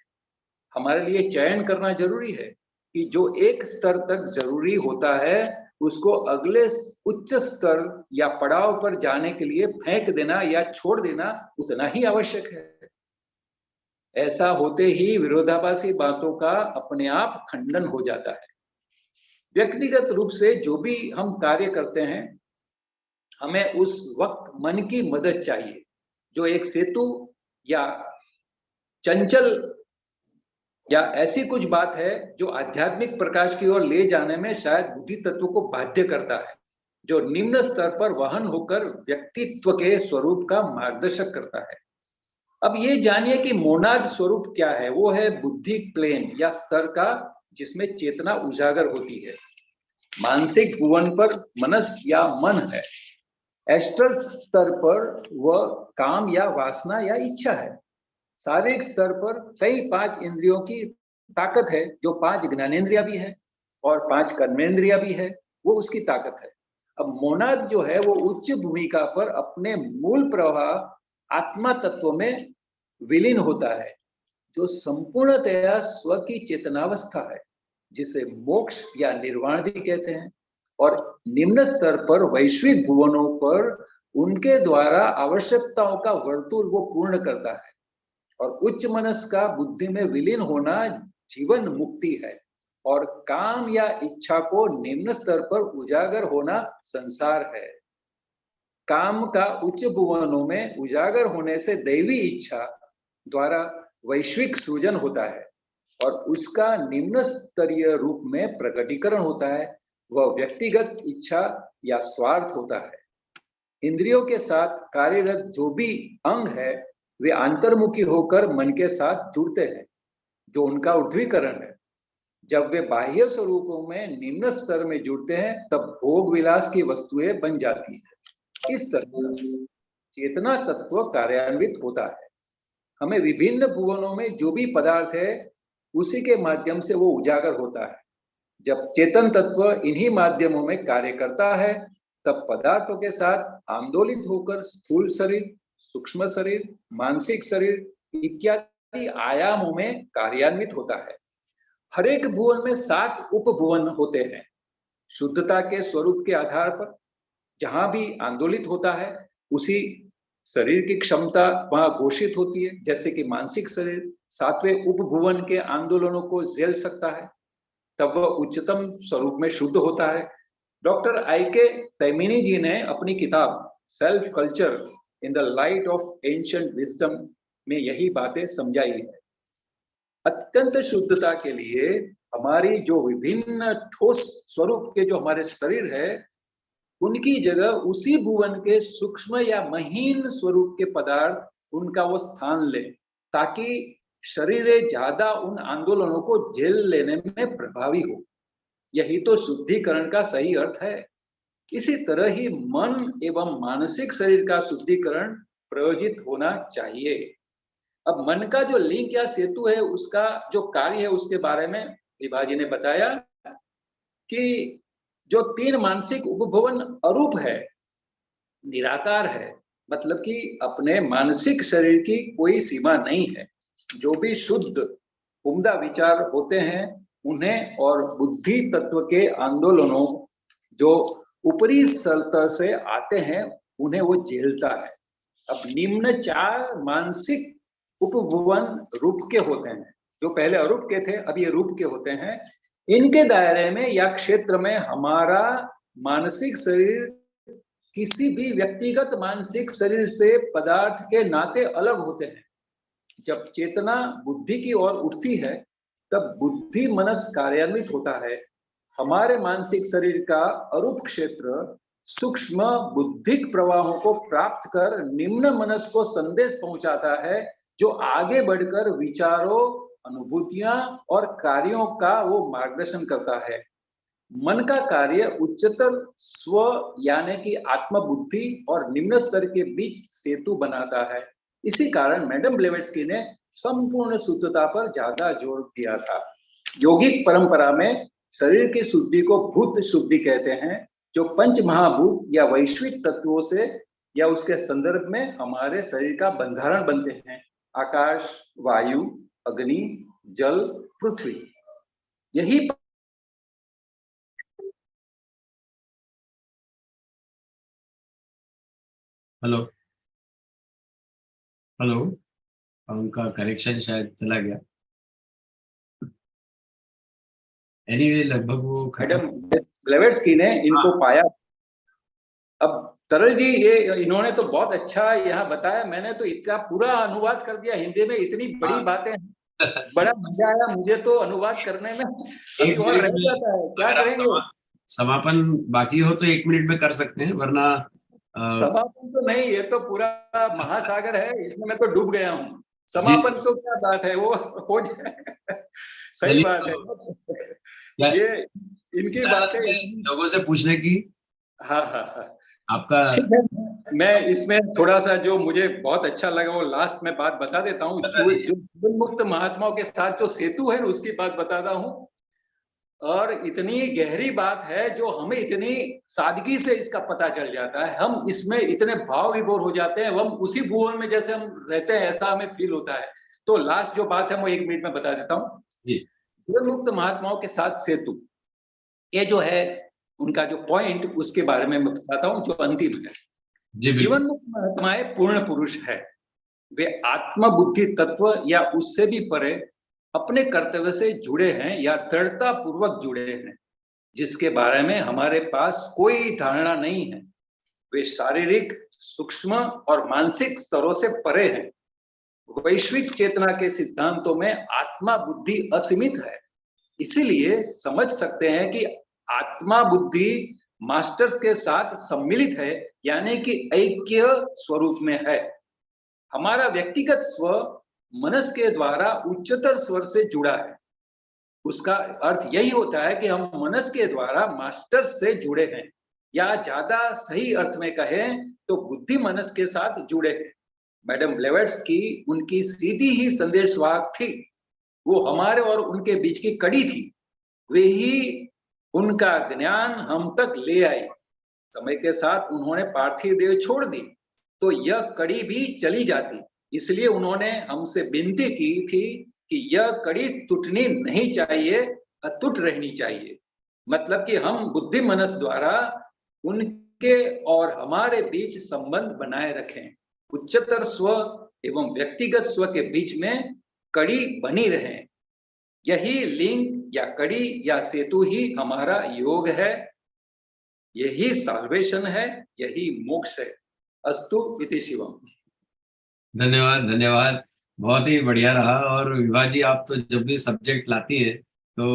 हमारे लिए चयन करना जरूरी है कि जो एक स्तर तक जरूरी होता है, उसको अगले उच्च स्तर या पड़ाव पर जाने के लिए फेंक देना या छोड़ देना उतना ही आवश्यक है। ऐसा होते ही विरोधाभासी बातों का अपने आप खंडन हो जाता है। व्यक्तिगत रूप से जो भी हम कार्य करते हैं, हमें उस वक्त मन की मदद चाहिए, जो एक सेतु या चंचल या ऐसी कुछ बात है जो आध्यात्मिक प्रकाश की ओर ले जाने में शायद बुद्धि तत्व को बाध्य करता है, जो निम्न स्तर पर वहन होकर व्यक्तित्व के स्वरूप का मार्गदर्शक करता है। अब ये जानिए कि मोनाद स्वरूप क्या है। वो है बुद्धि प्लेन या स्तर का, जिसमें चेतना उजागर होती है। मानसिक भुवन पर मनस या मन है। एस्ट्रल स्तर पर वह काम या वासना या इच्छा है। शारीरिक स्तर पर कई 5 इंद्रियों की ताकत है, जो 5 ज्ञानेंद्रिया भी है और 5 कर्मेंद्रिया भी है, वो उसकी ताकत है। अब मोनाद जो है वो उच्च भूमिका पर अपने मूल प्रवाह आत्मा तत्व में विलीन होता है, जो संपूर्णतया स्व की चेतनावस्था है, जिसे मोक्ष या निर्वाण भी कहते हैं। और निम्न स्तर पर वैश्विक भुवनों पर उनके द्वारा आवश्यकताओं का वर्तुल वो पूर्ण करता है। और उच्च मनस का बुद्धि में विलीन होना जीवन मुक्ति है, और काम या इच्छा को निम्न स्तर पर उजागर होना संसार है। काम का उच्च भुवनों में उजागर होने से दैवी इच्छा द्वारा वैश्विक सृजन होता है, और उसका निम्न स्तरीय रूप में प्रकटीकरण होता है। वह व्यक्तिगत इच्छा या स्वार्थ होता है। इंद्रियों के साथ कार्यरत जो भी अंग है, वे अंतर्मुखी होकर मन के साथ जुड़ते हैं, जो उनका ऊर्ध्वीकरण है। जब वे बाह्य स्वरूपों में निम्न स्तर में जुड़ते हैं, तब भोग विलास की वस्तुएं बन जाती है। इस तरह चेतना तत्व कार्यान्वित होता है। हमें विभिन्न भुवनों में जो भी पदार्थ है, उसी के माध्यम से वो उजागर होता है। जब चेतन तत्व इन्हीं माध्यमों में कार्य करता है, तब पदार्थों के साथ आंदोलित होकर स्थूल शरीर, सूक्ष्म शरीर, मानसिक शरीर इत्यादि आयामों में कार्यान्वित होता है। हर एक भुवन में 7 उपभुवन होते हैं। शुद्धता के स्वरूप के आधार पर जहां भी आंदोलित होता है उसी शरीर की क्षमता वहां घोषित होती है। जैसे कि मानसिक शरीर 7वें उपभुवन के आंदोलनों को झेल सकता है, तब वह उच्चतम स्वरूप में शुद्ध होता है। Doctor I.K. तैमीनी जी ने अपनी किताब self culture in the light of ancient wisdom में यही बातें समझाई है। अत्यंत शुद्धता के लिए हमारी जो विभिन्न ठोस स्वरूप के जो हमारे शरीर है उनकी जगह उसी भुवन के सूक्ष्म या महीन स्वरूप के पदार्थ उनका वो स्थान ले, ताकि शरीर ज्यादा उन आंदोलनों को झेल लेने में प्रभावी हो। यही तो शुद्धिकरण का सही अर्थ है। इसी तरह ही मन एवं मानसिक शरीर का शुद्धिकरण प्रयोजित होना चाहिए। अब मन का जो लिंक या सेतु है उसका जो कार्य है उसके बारे में विभा जी ने बताया कि जो 3 मानसिक उपभवन अरूप है, निराकार है, मतलब कि अपने मानसिक शरीर की कोई सीमा नहीं है। जो भी शुद्ध उम्दा विचार होते हैं उन्हें और बुद्धि तत्व के आंदोलनों जो ऊपरी सतह से आते हैं उन्हें वो झेलता है। अब निम्न 4 मानसिक उपभुवन रूप के होते हैं, जो पहले अरूप के थे अब ये रूप के होते हैं। इनके दायरे में या क्षेत्र में हमारा मानसिक शरीर किसी भी व्यक्तिगत मानसिक शरीर से पदार्थ के नाते अलग होते हैं। जब चेतना बुद्धि की ओर उठती है तब बुद्धि मनस कार्यान्वित होता है। हमारे मानसिक शरीर का अरूप क्षेत्र सूक्ष्म बुद्धिक प्रवाहों को प्राप्त कर निम्न मनस को संदेश पहुंचाता है, जो आगे बढ़कर विचारों, अनुभूतियां और कार्यों का वो मार्गदर्शन करता है। मन का कार्य उच्चतर स्व यानी कि आत्म बुद्धि और निम्न स्तर के बीच सेतु बनाता है। इसी कारण मैडम ब्लेवेट्स्की ने संपूर्ण शुद्धता पर ज्यादा जोर दिया था। योगिक परंपरा में शरीर की शुद्धि को भूत शुद्धि कहते हैं, जो पंच महाभूत या वैश्विक तत्वों से या उसके संदर्भ में हमारे शरीर का बंधारण बनते हैं। आकाश, वायु, अग्नि, जल, पृथ्वी। यही हेलो हेलो, उनका कनेक्शन शायद चला गया। एनीवे लगभग वो मैडम ब्लेवेट्स्की ने इनको पाया। अब तरल जी ये इन्होंने तो बहुत अच्छा यहाँ बताया। मैंने तो इसका पूरा अनुवाद कर दिया हिंदी में। इतनी बड़ी बातें, बड़ा मजा आया मुझे तो अनुवाद करने में। अभी और रह जाता है, क्या करेंगे? समापन बाकी हो तो 1 मिनट में कर सकते हैं, वरना समापन तो नहीं, ये तो पूरा महासागर है, इसमें मैं तो डूब गया हूँ। समापन तो क्या बात है, वो हो जाए। सही बात है। ये इनकी बात है लोगों से पूछने की। हाँ हाँ हाँ, आपका मैं इसमें थोड़ा सा जो मुझे बहुत अच्छा लगा वो लास्ट में बात बता देता हूँ। जो जीवन मुक्त महात्माओं के साथ जो सेतु है उसकी बात बताता हूँ। और इतनी गहरी बात है जो हमें इतनी सादगी से इसका पता चल जाता है। हम इसमें इतने भाव विभोर हो जाते हैं, हम उसी भुवन में जैसे हम रहते हैं ऐसा हमें फील होता है। तो लास्ट जो बात है वो 1 मिनट में बता देता हूँ। जीवन मुक्त महात्माओं के साथ सेतु, ये जो है उनका जो पॉइंट, उसके बारे में मैं बताता हूँ जो अंतिम है। जीवन मुक्त महात्माएं पूर्ण पुरुष है। वे आत्म बुद्धि तत्व या उससे भी परे अपने कर्तव्य से जुड़े हैं या दृढ़ता पूर्वक जुड़े हैं, जिसके बारे में हमारे पास कोई धारणा नहीं है। वे शारीरिक, सूक्ष्म और मानसिक स्तरों से परे हैं। वैश्विक चेतना के सिद्धांतों में आत्मा बुद्धि असीमित है। इसीलिए समझ सकते हैं कि आत्मा बुद्धि मास्टर्स के साथ सम्मिलित है, यानी कि ऐक्य स्वरूप में है। हमारा व्यक्तिगत स्व मनस के द्वारा उच्चतर स्वर से जुड़ा है। उसका अर्थ यही होता है कि हम मनस के द्वारा मास्टर से जुड़े हैं, या ज्यादा सही अर्थ में कहें तो बुद्धि मनस के साथ जुड़े हैं। मैडम ब्लेवेट्स्की उनकी सीधी ही संदेशवाहक थी। वो हमारे और उनके बीच की कड़ी थी। वे ही उनका ज्ञान हम तक ले आई। समय के साथ उन्होंने पार्थिव देह छोड़ दी तो यह कड़ी भी चली जाती। इसलिए उन्होंने हमसे विनती की थी कि यह कड़ी टूटनी नहीं चाहिए, अटूट रहनी चाहिए। मतलब कि हम बुद्धि मनस द्वारा उनके और हमारे बीच संबंध बनाए रखें, उच्चतर स्व एवं व्यक्तिगत स्व के बीच में कड़ी बनी रहे। यही लिंक या कड़ी या सेतु ही हमारा योग है, यही साल्वेशन है, यही मोक्ष है। अस्तु इति शिवम। धन्यवाद धन्यवाद, बहुत ही बढ़िया रहा। और विभा जी, आप तो जब भी सब्जेक्ट लाती हैं तो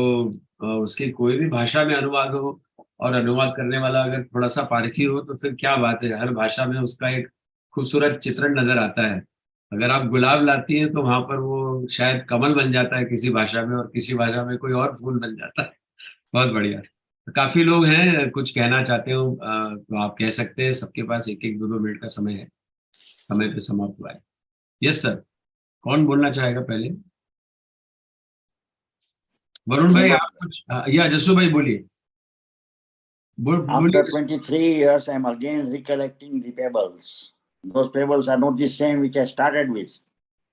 उसकी कोई भी भाषा में अनुवाद हो और अनुवाद करने वाला अगर थोड़ा सा पारखी हो तो फिर क्या बात है, हर भाषा में उसका एक खूबसूरत चित्रण नजर आता है। अगर आप गुलाब लाती हैं तो वहां पर वो शायद कमल बन जाता है किसी भाषा में, और किसी भाषा में कोई और फूल बन जाता है। बहुत बढ़िया। काफी लोग हैं, कुछ कहना चाहते हो तो आप कह सकते हैं। सबके पास एक एक 2-2 मिनट का समय है, समय पे समाप्त हुआ है। यस सर, कौन बोलना चाहेगा पहले? वरुण भाई आप कुछ, या जसू भाई बोलिए। After 23 years, I'm again recollecting the pebbles. Those pebbles are not the same which I started with.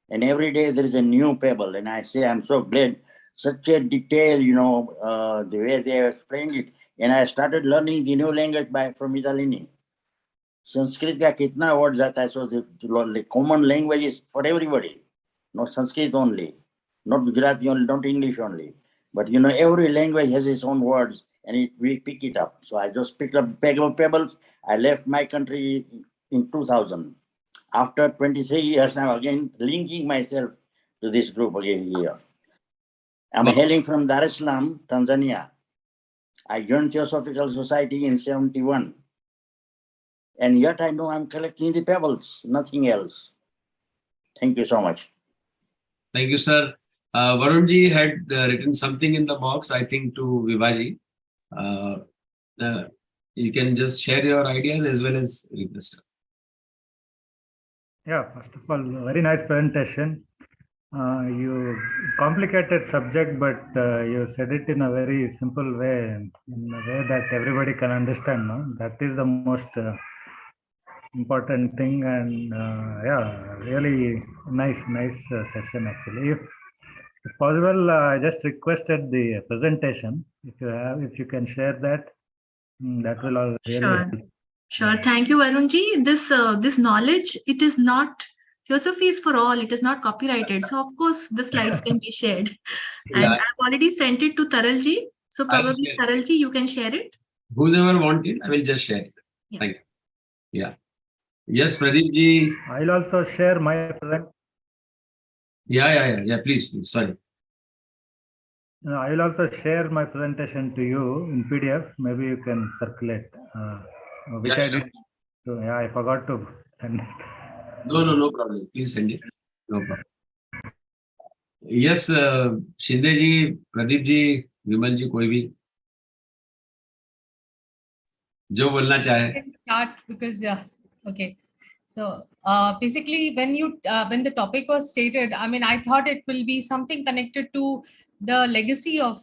And every day there is a new pebble. And I say, I'm so glad, such a detail, the way they have explained it. And I started learning the new language from MITALINI. Sanskrit ka kitna words aata hai, so the common language is for everybody. Not Sanskrit only, not Gujarati only, not English only. But every language has its own words, and we pick it up. So I just picked up pebbles. I left my country in 2000. After 23 years, I'm again linking myself to this group again here. I'm hailing from Dar es Salaam, Tanzania. I joined Theosophical Society in 71. And yet I know I'm collecting the pebbles, nothing else. Thank you so much. Thank you, sir. Varun ji had written something in the box, I think, to Vibha ji. You can just share your ideas as well as request. Yeah, first of all, very nice presentation. You complicated subject, but you said it in a very simple way, in a way that everybody can understand. No? That is the most important thing, and yeah, really nice session actually. If possible, I just requested the presentation. If you can share that, that will all really help. Sure. Thank you, Varunji. This knowledge, it is not, Theosophy is for all. It is not copyrighted. So of course, the slides can be shared. And I've already sent it to Taralji. So probably Taralji, you can share it. Whoever wanted, I will just share it. Yeah. Thank you. Yeah. Yes, Pradeep ji. I'll also share my present. Yeah. Please. Sorry. I will also share my presentation to you in PDF. Maybe you can circulate. Which I did. So, yeah, I forgot to send it. No problem. Please send it. No problem. Yes, Shinde ji, Pradeep ji, Vimal ji, कोई भी जो बोलना चाहे. I can start because okay. So basically, when the topic was stated, I mean, I thought it will be something connected to the legacy of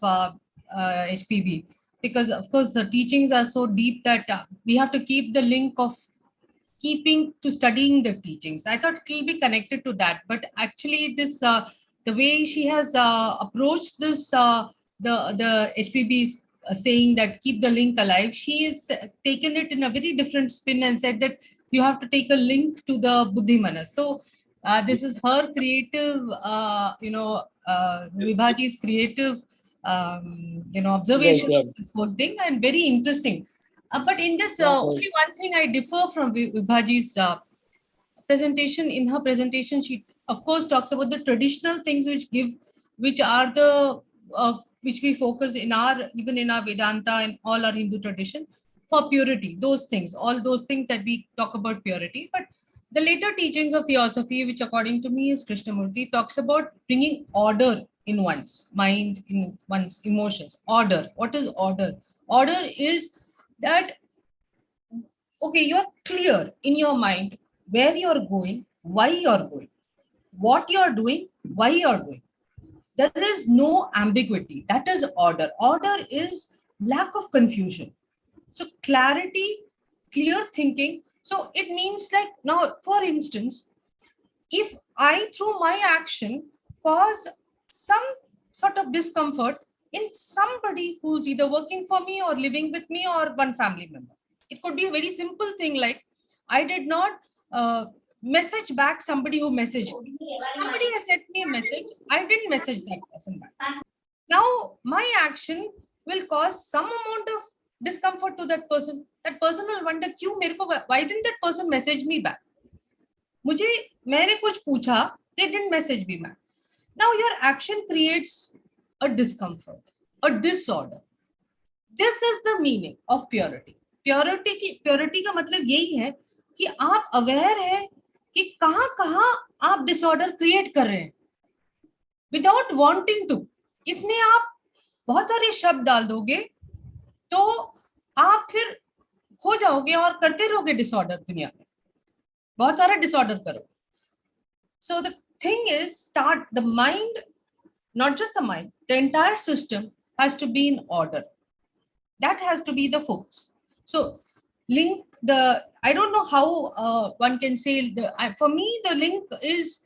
HPV, because of course the teachings are so deep that we have to keep the link of keeping to studying the teachings. I thought it will be connected to that, but actually this the way she has approached this the HPV is saying that keep the link alive, she has taken it in a very different spin and said that you have to take a link to the Buddhi Manas. So this is her creative, Vibhaji's creative, observation of this whole thing, and very interesting. But in this, only one thing I differ from Vibhaji's presentation. In her presentation, she of course talks about the traditional things which are the which we focus even in our Vedanta and all our Hindu tradition for purity. All those things that we talk about purity. But the later teachings of Theosophy, which according to me is Krishnamurti, talks about bringing order in one's mind, in one's emotions. Order. What is order? Order is that, okay, you're clear in your mind where you're going, why you're going, what you're doing, why you're doing. There is no ambiguity. That is order. Order is lack of confusion. So clarity clear thinking. So it means like, now, for instance, if I through my action cause some sort of discomfort in somebody who's either working for me or living with me or one family member, it could be a very simple thing like I did not message back somebody who messaged me. Somebody has sent me a message, I didn't message that person back. Now my action will cause some amount of discomfort to that person. That person will wonder, why didn't that person message me back? मैंने कुछ पूछा, they didn't message me back. Now your action creates a discomfort, a disorder. This is the meaning of purity. Purity का मतलब यही है कि आप aware है कि कहाँ आप disorder create कर रहे हैं without wanting to. इसमें आप बहुत सारे शब्द डाल दोगे तो आप फिर हो जाओगे और करते रहोगे disorder दुनिया में. बहुत सारा disorder करो. So the thing is, start the mind, not just the mind, the entire system has to be in order. That has to be the focus. So link the, I don't know how one can say, for me the link is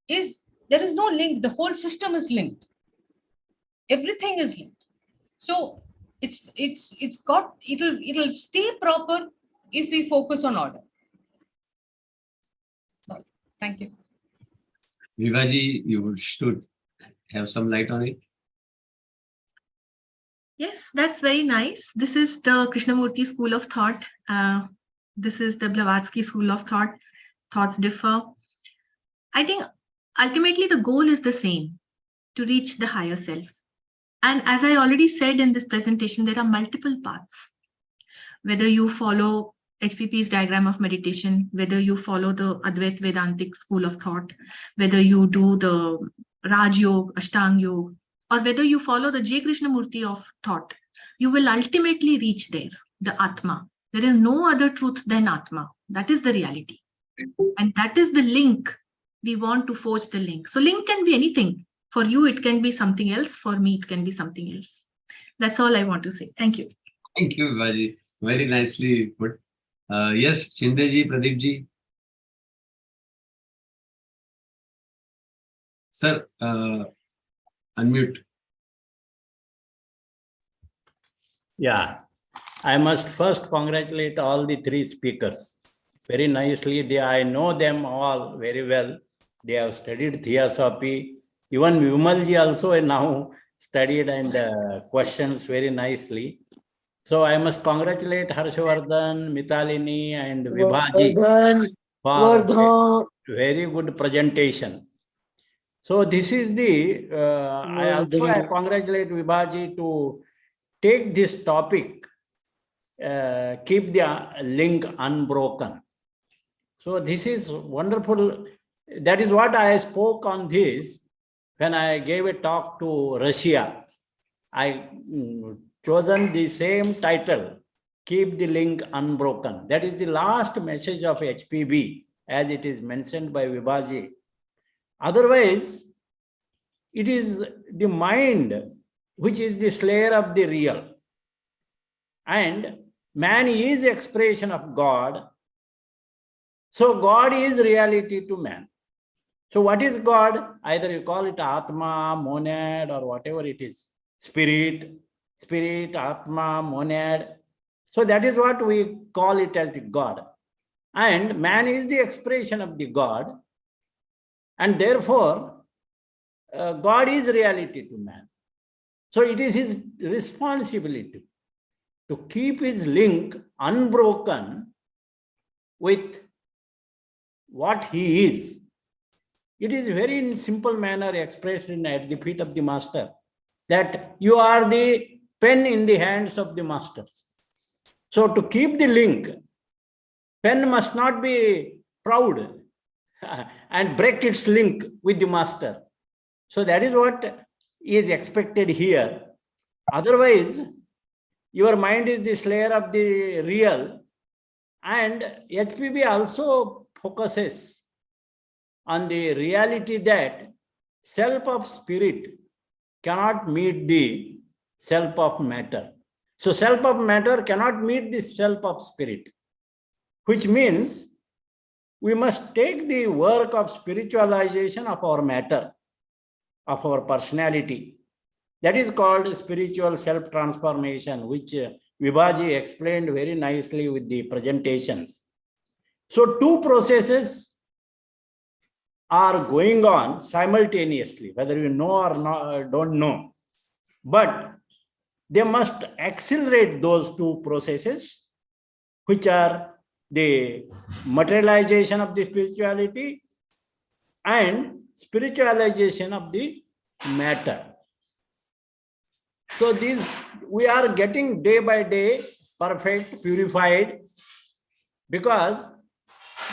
there is no link, the whole system is linked. Everything is linked. So it'll stay proper if we focus on order. So, thank you. Vibhaji, you should have some light on it. Yes, that's very nice. This is the Krishnamurti school of thought. This is the Blavatsky school of thought. Thoughts differ. I think ultimately the goal is the same, to reach the higher self. And as I already said in this presentation, there are multiple paths. Whether you follow HPP's diagram of meditation, whether you follow the Advait Vedantic school of thought, whether you do the Raj Yoga, Ashtang Yoga, or whether you follow the J. Krishnamurti of thought, you will ultimately reach there, the Atma. There is no other truth than Atma. That is the reality. And that is the link. We want to forge the link. So link can be anything. For you, it can be something else. For me, it can be something else. That's all I want to say. Thank you. Thank you, Vibhaji. Very nicely put. Yes, Shinde ji, Pradeep ji. Sir, unmute. Yeah, I must first congratulate all the three speakers. Very nicely, I know them all very well. They have studied Theosophy. Even Vimalji also now studied and questions very nicely. So I must congratulate Harshavadhan, Mitalini, and Vibhaji for very good presentation. So this is the, I congratulate Vibhaji to take this topic, keep the link unbroken. So this is wonderful. That is what I spoke on this when I gave a talk to Russia. I chosen the same title, keep the link unbroken. That is the last message of HPB as it is mentioned by Vibhaji. Otherwise, it is the mind which is the slayer of the real. And man is expression of God. So God is reality to man. So what is God? Either you call it Atma, monad, or whatever it is. Spirit, Atma, monad. So that is what we call it as the God. And man is the expression of the God. And therefore, God is reality to man. So it is his responsibility to keep his link unbroken with what he is. It is very in simple manner expressed at the feet of the master that you are the pen in the hands of the masters. So to keep the link, pen must not be proud and break its link with the master. So that is what is expected here. Otherwise, your mind is the slayer of the real, and HPB also focuses on the reality that self of spirit cannot meet the self of matter. So self of matter cannot meet the self of spirit. which means we must take the work of spiritualization of our matter, of our personality. That is called spiritual self-transformation, which Vibhaji explained very nicely with the presentations. So two processes are going on simultaneously, whether you know or not, don't know. But they must accelerate those two processes, which are the materialization of the spirituality and spiritualization of the matter. So these, we are getting day by day perfect, purified, because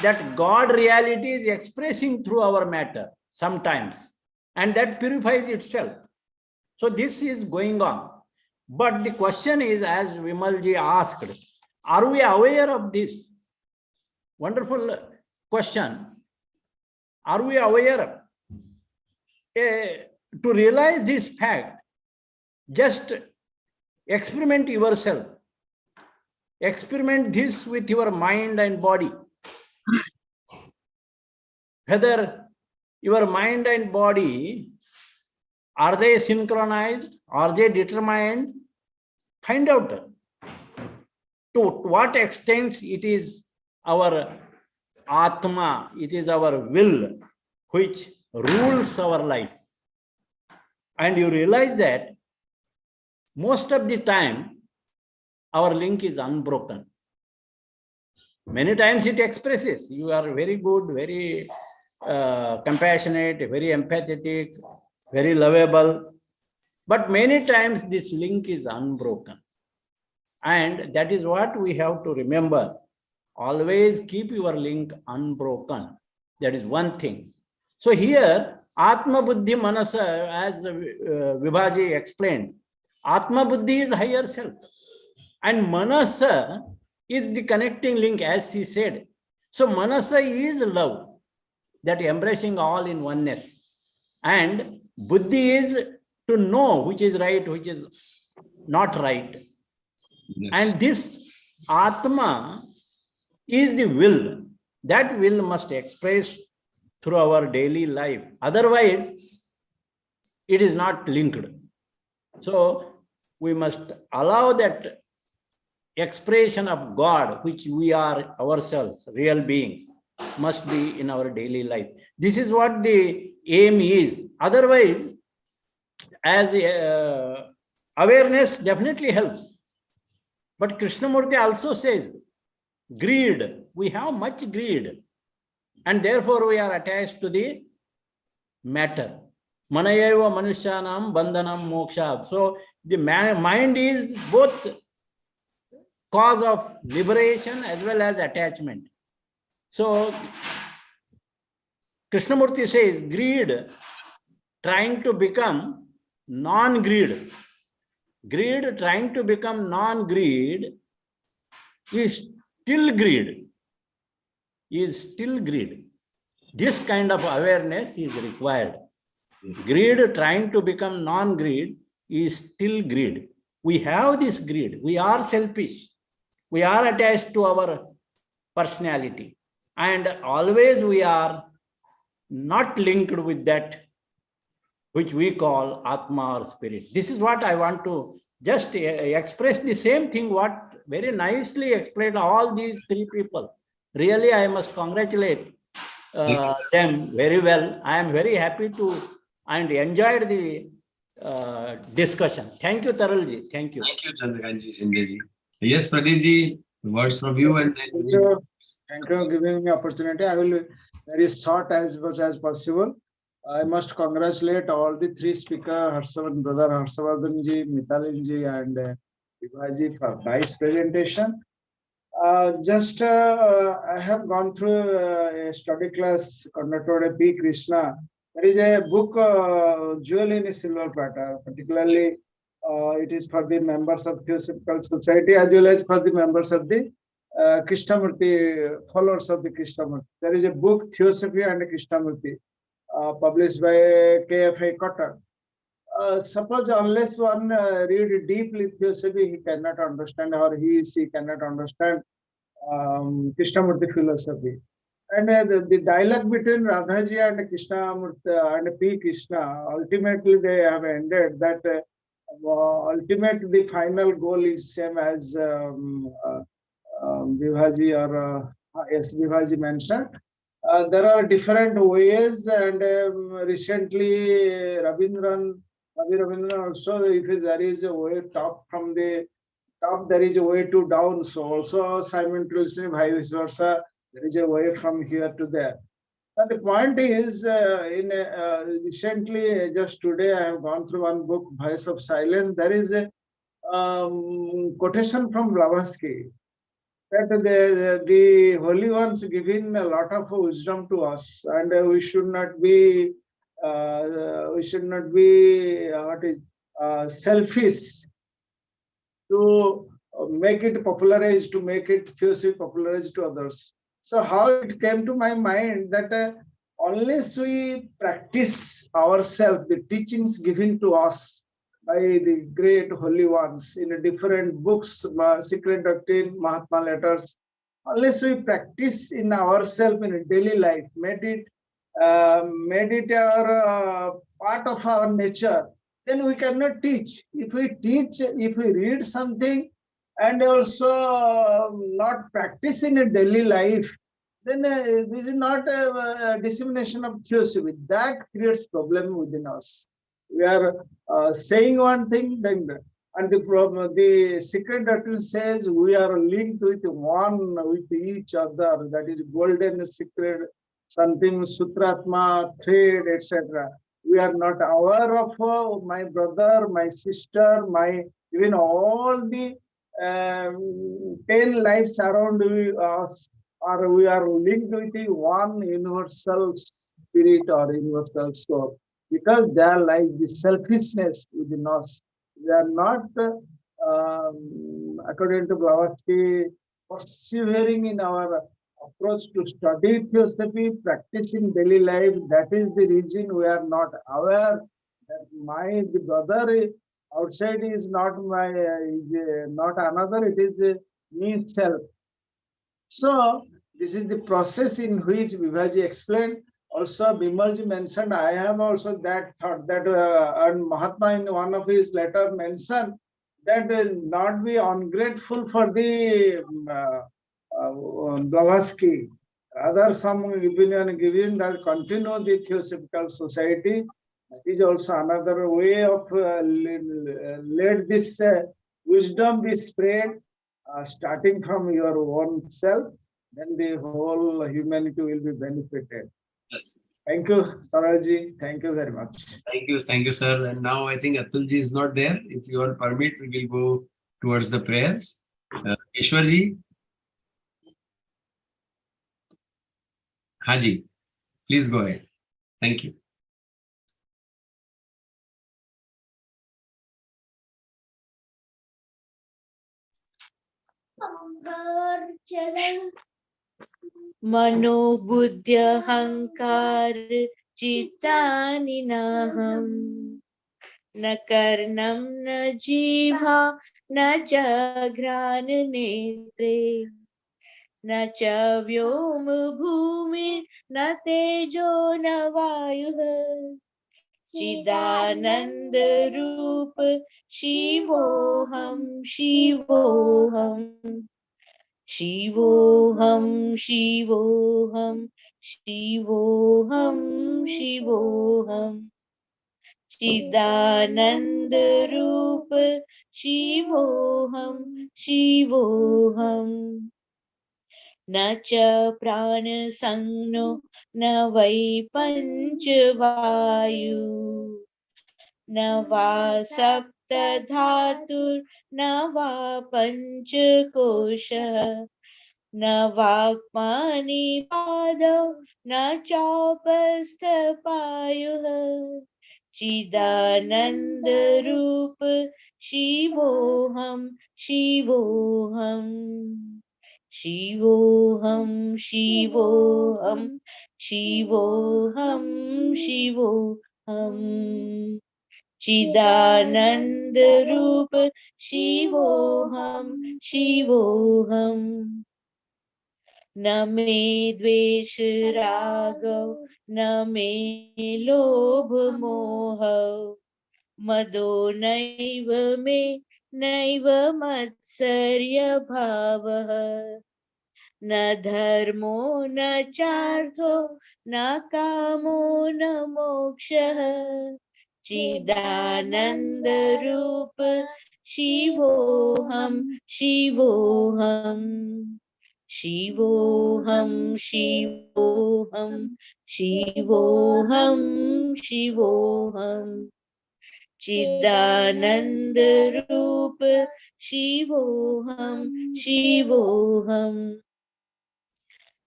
that God reality is expressing through our matter sometimes, and that purifies itself. So this is going on. But the question is, as Vimalji asked, are we aware of this? Wonderful question. Are we aware of? To realize this fact, just experiment yourself. Experiment this with your mind and body. Whether your mind and body, are they synchronized? Are they determined? Find out to what extent it is our atma, it is our will which rules our life. And you realize that most of the time our link is unbroken. Many times it expresses, you are very good, very compassionate, very empathetic, very lovable. But many times this link is unbroken. And that is what we have to remember. Always keep your link unbroken. That is one thing. So here, Atma Buddhi Manasa, as Vibhaji explained, Atma Buddhi is higher self. And Manasa is the connecting link, as he said. So Manasa is love, that embracing all in oneness. And Buddhi is to know which is right, which is not right. Yes. And this Atma is the will. That will must express through our daily life. Otherwise, it is not linked. So we must allow that expression of God, which we are ourselves, real beings, must be in our daily life. This is what the aim is. Otherwise, as awareness definitely helps. But Krishnamurti also says, greed, we have much greed. And therefore we are attached to the matter. Manayeva manushyanam bandhanam moksha. So the mind is both cause of liberation as well as attachment. So Krishnamurti says, greed, trying to become non-greed. Greed trying to become non-greed is still greed. Is still greed. This kind of awareness is required. Greed trying to become non-greed is still greed. We have this greed. We are selfish. We are attached to our personality. And always we are not linked with that which we call Atma or spirit. This is what I want to just express the same thing what very nicely explained all these three people. Really, I must congratulate them very well. I am very happy to and enjoyed the discussion. Thank you, Taralji. Thank you. Thank you, Chandrakantji Shindeji. Yes, Pradeepji, words from you. And thank you for giving me opportunity. I will be very short as much as possible. I must congratulate all the three speakers, Brother Harshavadhan-ji, Mitalini-ji, and Vibhaji for nice presentation. I have gone through a study class conducted by P. Krishna. There is a book, Jewel in a Silver Platter, particularly it is for the members of Theosophical Society as well as for the members of the Krishnamurti, followers of the Krishnamurti. There is a book, Theosophy and Krishnamurti, published by K.F.A. Cotter. Suppose unless one read deeply Theosophy, he cannot understand, or she cannot understand Krishnamurti philosophy. And the dialogue between Radhaji and Krishnamurti and P. Krishna, ultimately they have ended that ultimately the final goal is same as Vibhaji or yes, Vibhaji mentioned. There are different ways, and recently Ravi Rabindran also, if there is a way top from the top, there is a way to down. So also simultaneously, vice versa, there is a way from here to there. But the point is, recently, just today, I have gone through one book, Voice of Silence. There is a quotation from Blavatsky that the holy ones giving a lot of wisdom to us, and we should not be selfish to make it popularized, to make it Theosophy popularized to others. So how it came to my mind that unless we practice ourselves, the teachings given to us by the great holy ones in different books, Secret Doctrine, Mahatma Letters, unless we practice in ourselves in daily life, made it our part of our nature, then we cannot teach. If we teach, if we read something and also not practice in a daily life, then this is not a dissemination of Theosophy. That creates problem within us. We are saying one thing, then and the Secret Doctrine says we are linked with one with each other. That is golden secret, something sutratma, thread, etc. We are not aware of my brother, my sister, my even all the 10 lives around us, or we are linked with the one universal spirit or universal soul, because there lies the selfishness within us. We are not, according to Blavatsky, persevering in our approach to study Theosophy, practicing daily life. That is the reason we are not aware that the brother outside is not not another, it is me self. So this is the process in which Vibhaji explained. Also, Bimalji mentioned, I have also that thought that and Mahatma in one of his letters mentioned that not be ungrateful for the Blavatsky. Rather, some opinion given that continue the Theosophical Society. That is also another way of let this wisdom be spread, starting from your own self. Then the whole humanity will be benefited. Yes. Thank you, Saralji. Thank you very much. Thank you, sir. And now I think Atulji is not there. If you all permit, we will go towards the prayers. Ishwarji. Haji, please go ahead. Thank you. मनोबुद्ध्यहंकार चित्तानि नाहं न कर्णं न जीवा न च घ्राण नेत्रे न च व्योम भूमि न तेजो न वायुः चिदानंद रूप शिवोहम शिवोहम शिवोहम शिवोहम शिवोहम शिवोहम चिदानंद रूप शिवोहम शिवोहम न च प्राण संज्ञो न वै पंचवायु न वा सप्त धातुर न वा पंचकोशः न वाक्पानि पादौ न चौपस्थपायुः चिदानंद रूप शिवोहम शिवोहम शिवोहम शिवोहम शिवोहम शिवोहम चिदानंद रूप शिवोहम शिवोहम न मे द्वेष रागौ न मे लोभ मोहौ मदो नैव मे नैव मत्सर्य भावः न धर्मो न चार्थो न कामो न मोक्षः चिदानंद रूप शिवोऽहं शिवोऽहं शिवोऽहं शिवोऽहं शिवोऽहं शिवोऽहं चिदानंद रूप शिवोऽहं शिवोऽहं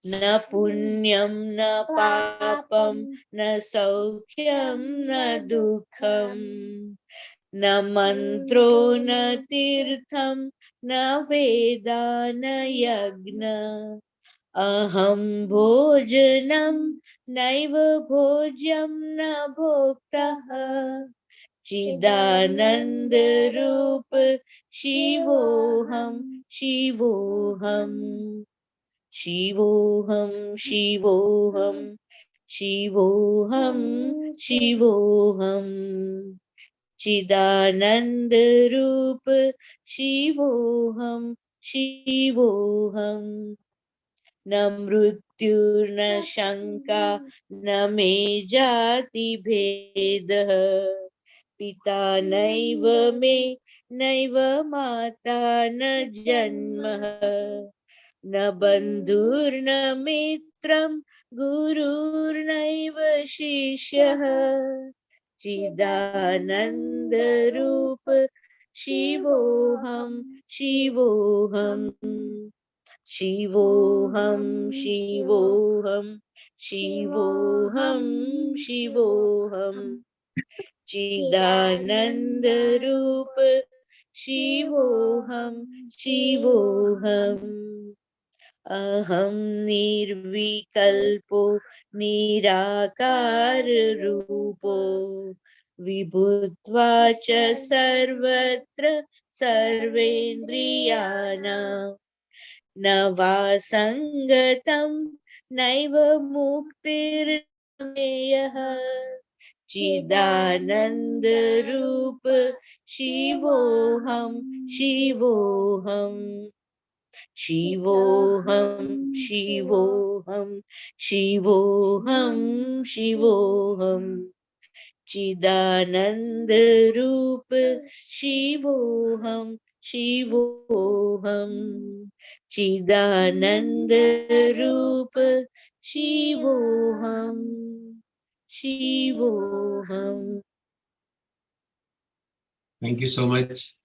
न पुण्यं न पापं न सौख्यं न दुःखं न मन्त्रो न तीर्थं न वेदा न यज्ञ अहं भोजनं नैव भोज्यं न भोक्तः चिदानंद रूप शिवोऽहं शिवोऽहं शिवोऽहं शिवोऽहं शिवोऽहं शिवोऽहं चिदानंद रूप शिवोऽहं शिवोऽहं न मृत्युर्न शंका न मे जाति भेदः पिता नैव मे नैव माता न जन्मः न बन्धुर्न मित्रं गुरुर्नैव शिष्यः चिदानंद रूप शिवोऽहं शिवोऽहं शिवोऽहं शिवोऽहं शिवोऽहं शिवोऽहं चिदानंद रूप शिवोऽहं शिवोऽहं अहं निर्विकल्पो निराकार रूपो विभुत्वा च सर्वत्र सर्वेन्द्रियाणां न वा संगतं नैव मुक्तिर्मेयः चिदानंद रूप शिवोऽहं शिवोऽहं शिवोऽहं शिवोऽहं शिवोऽहं शिवोऽहं चिदानंद रूप शिवोऽहं शिवोऽहं चिदानंद रूप शिवोऽहं शिवोऽहं. Thank you so much.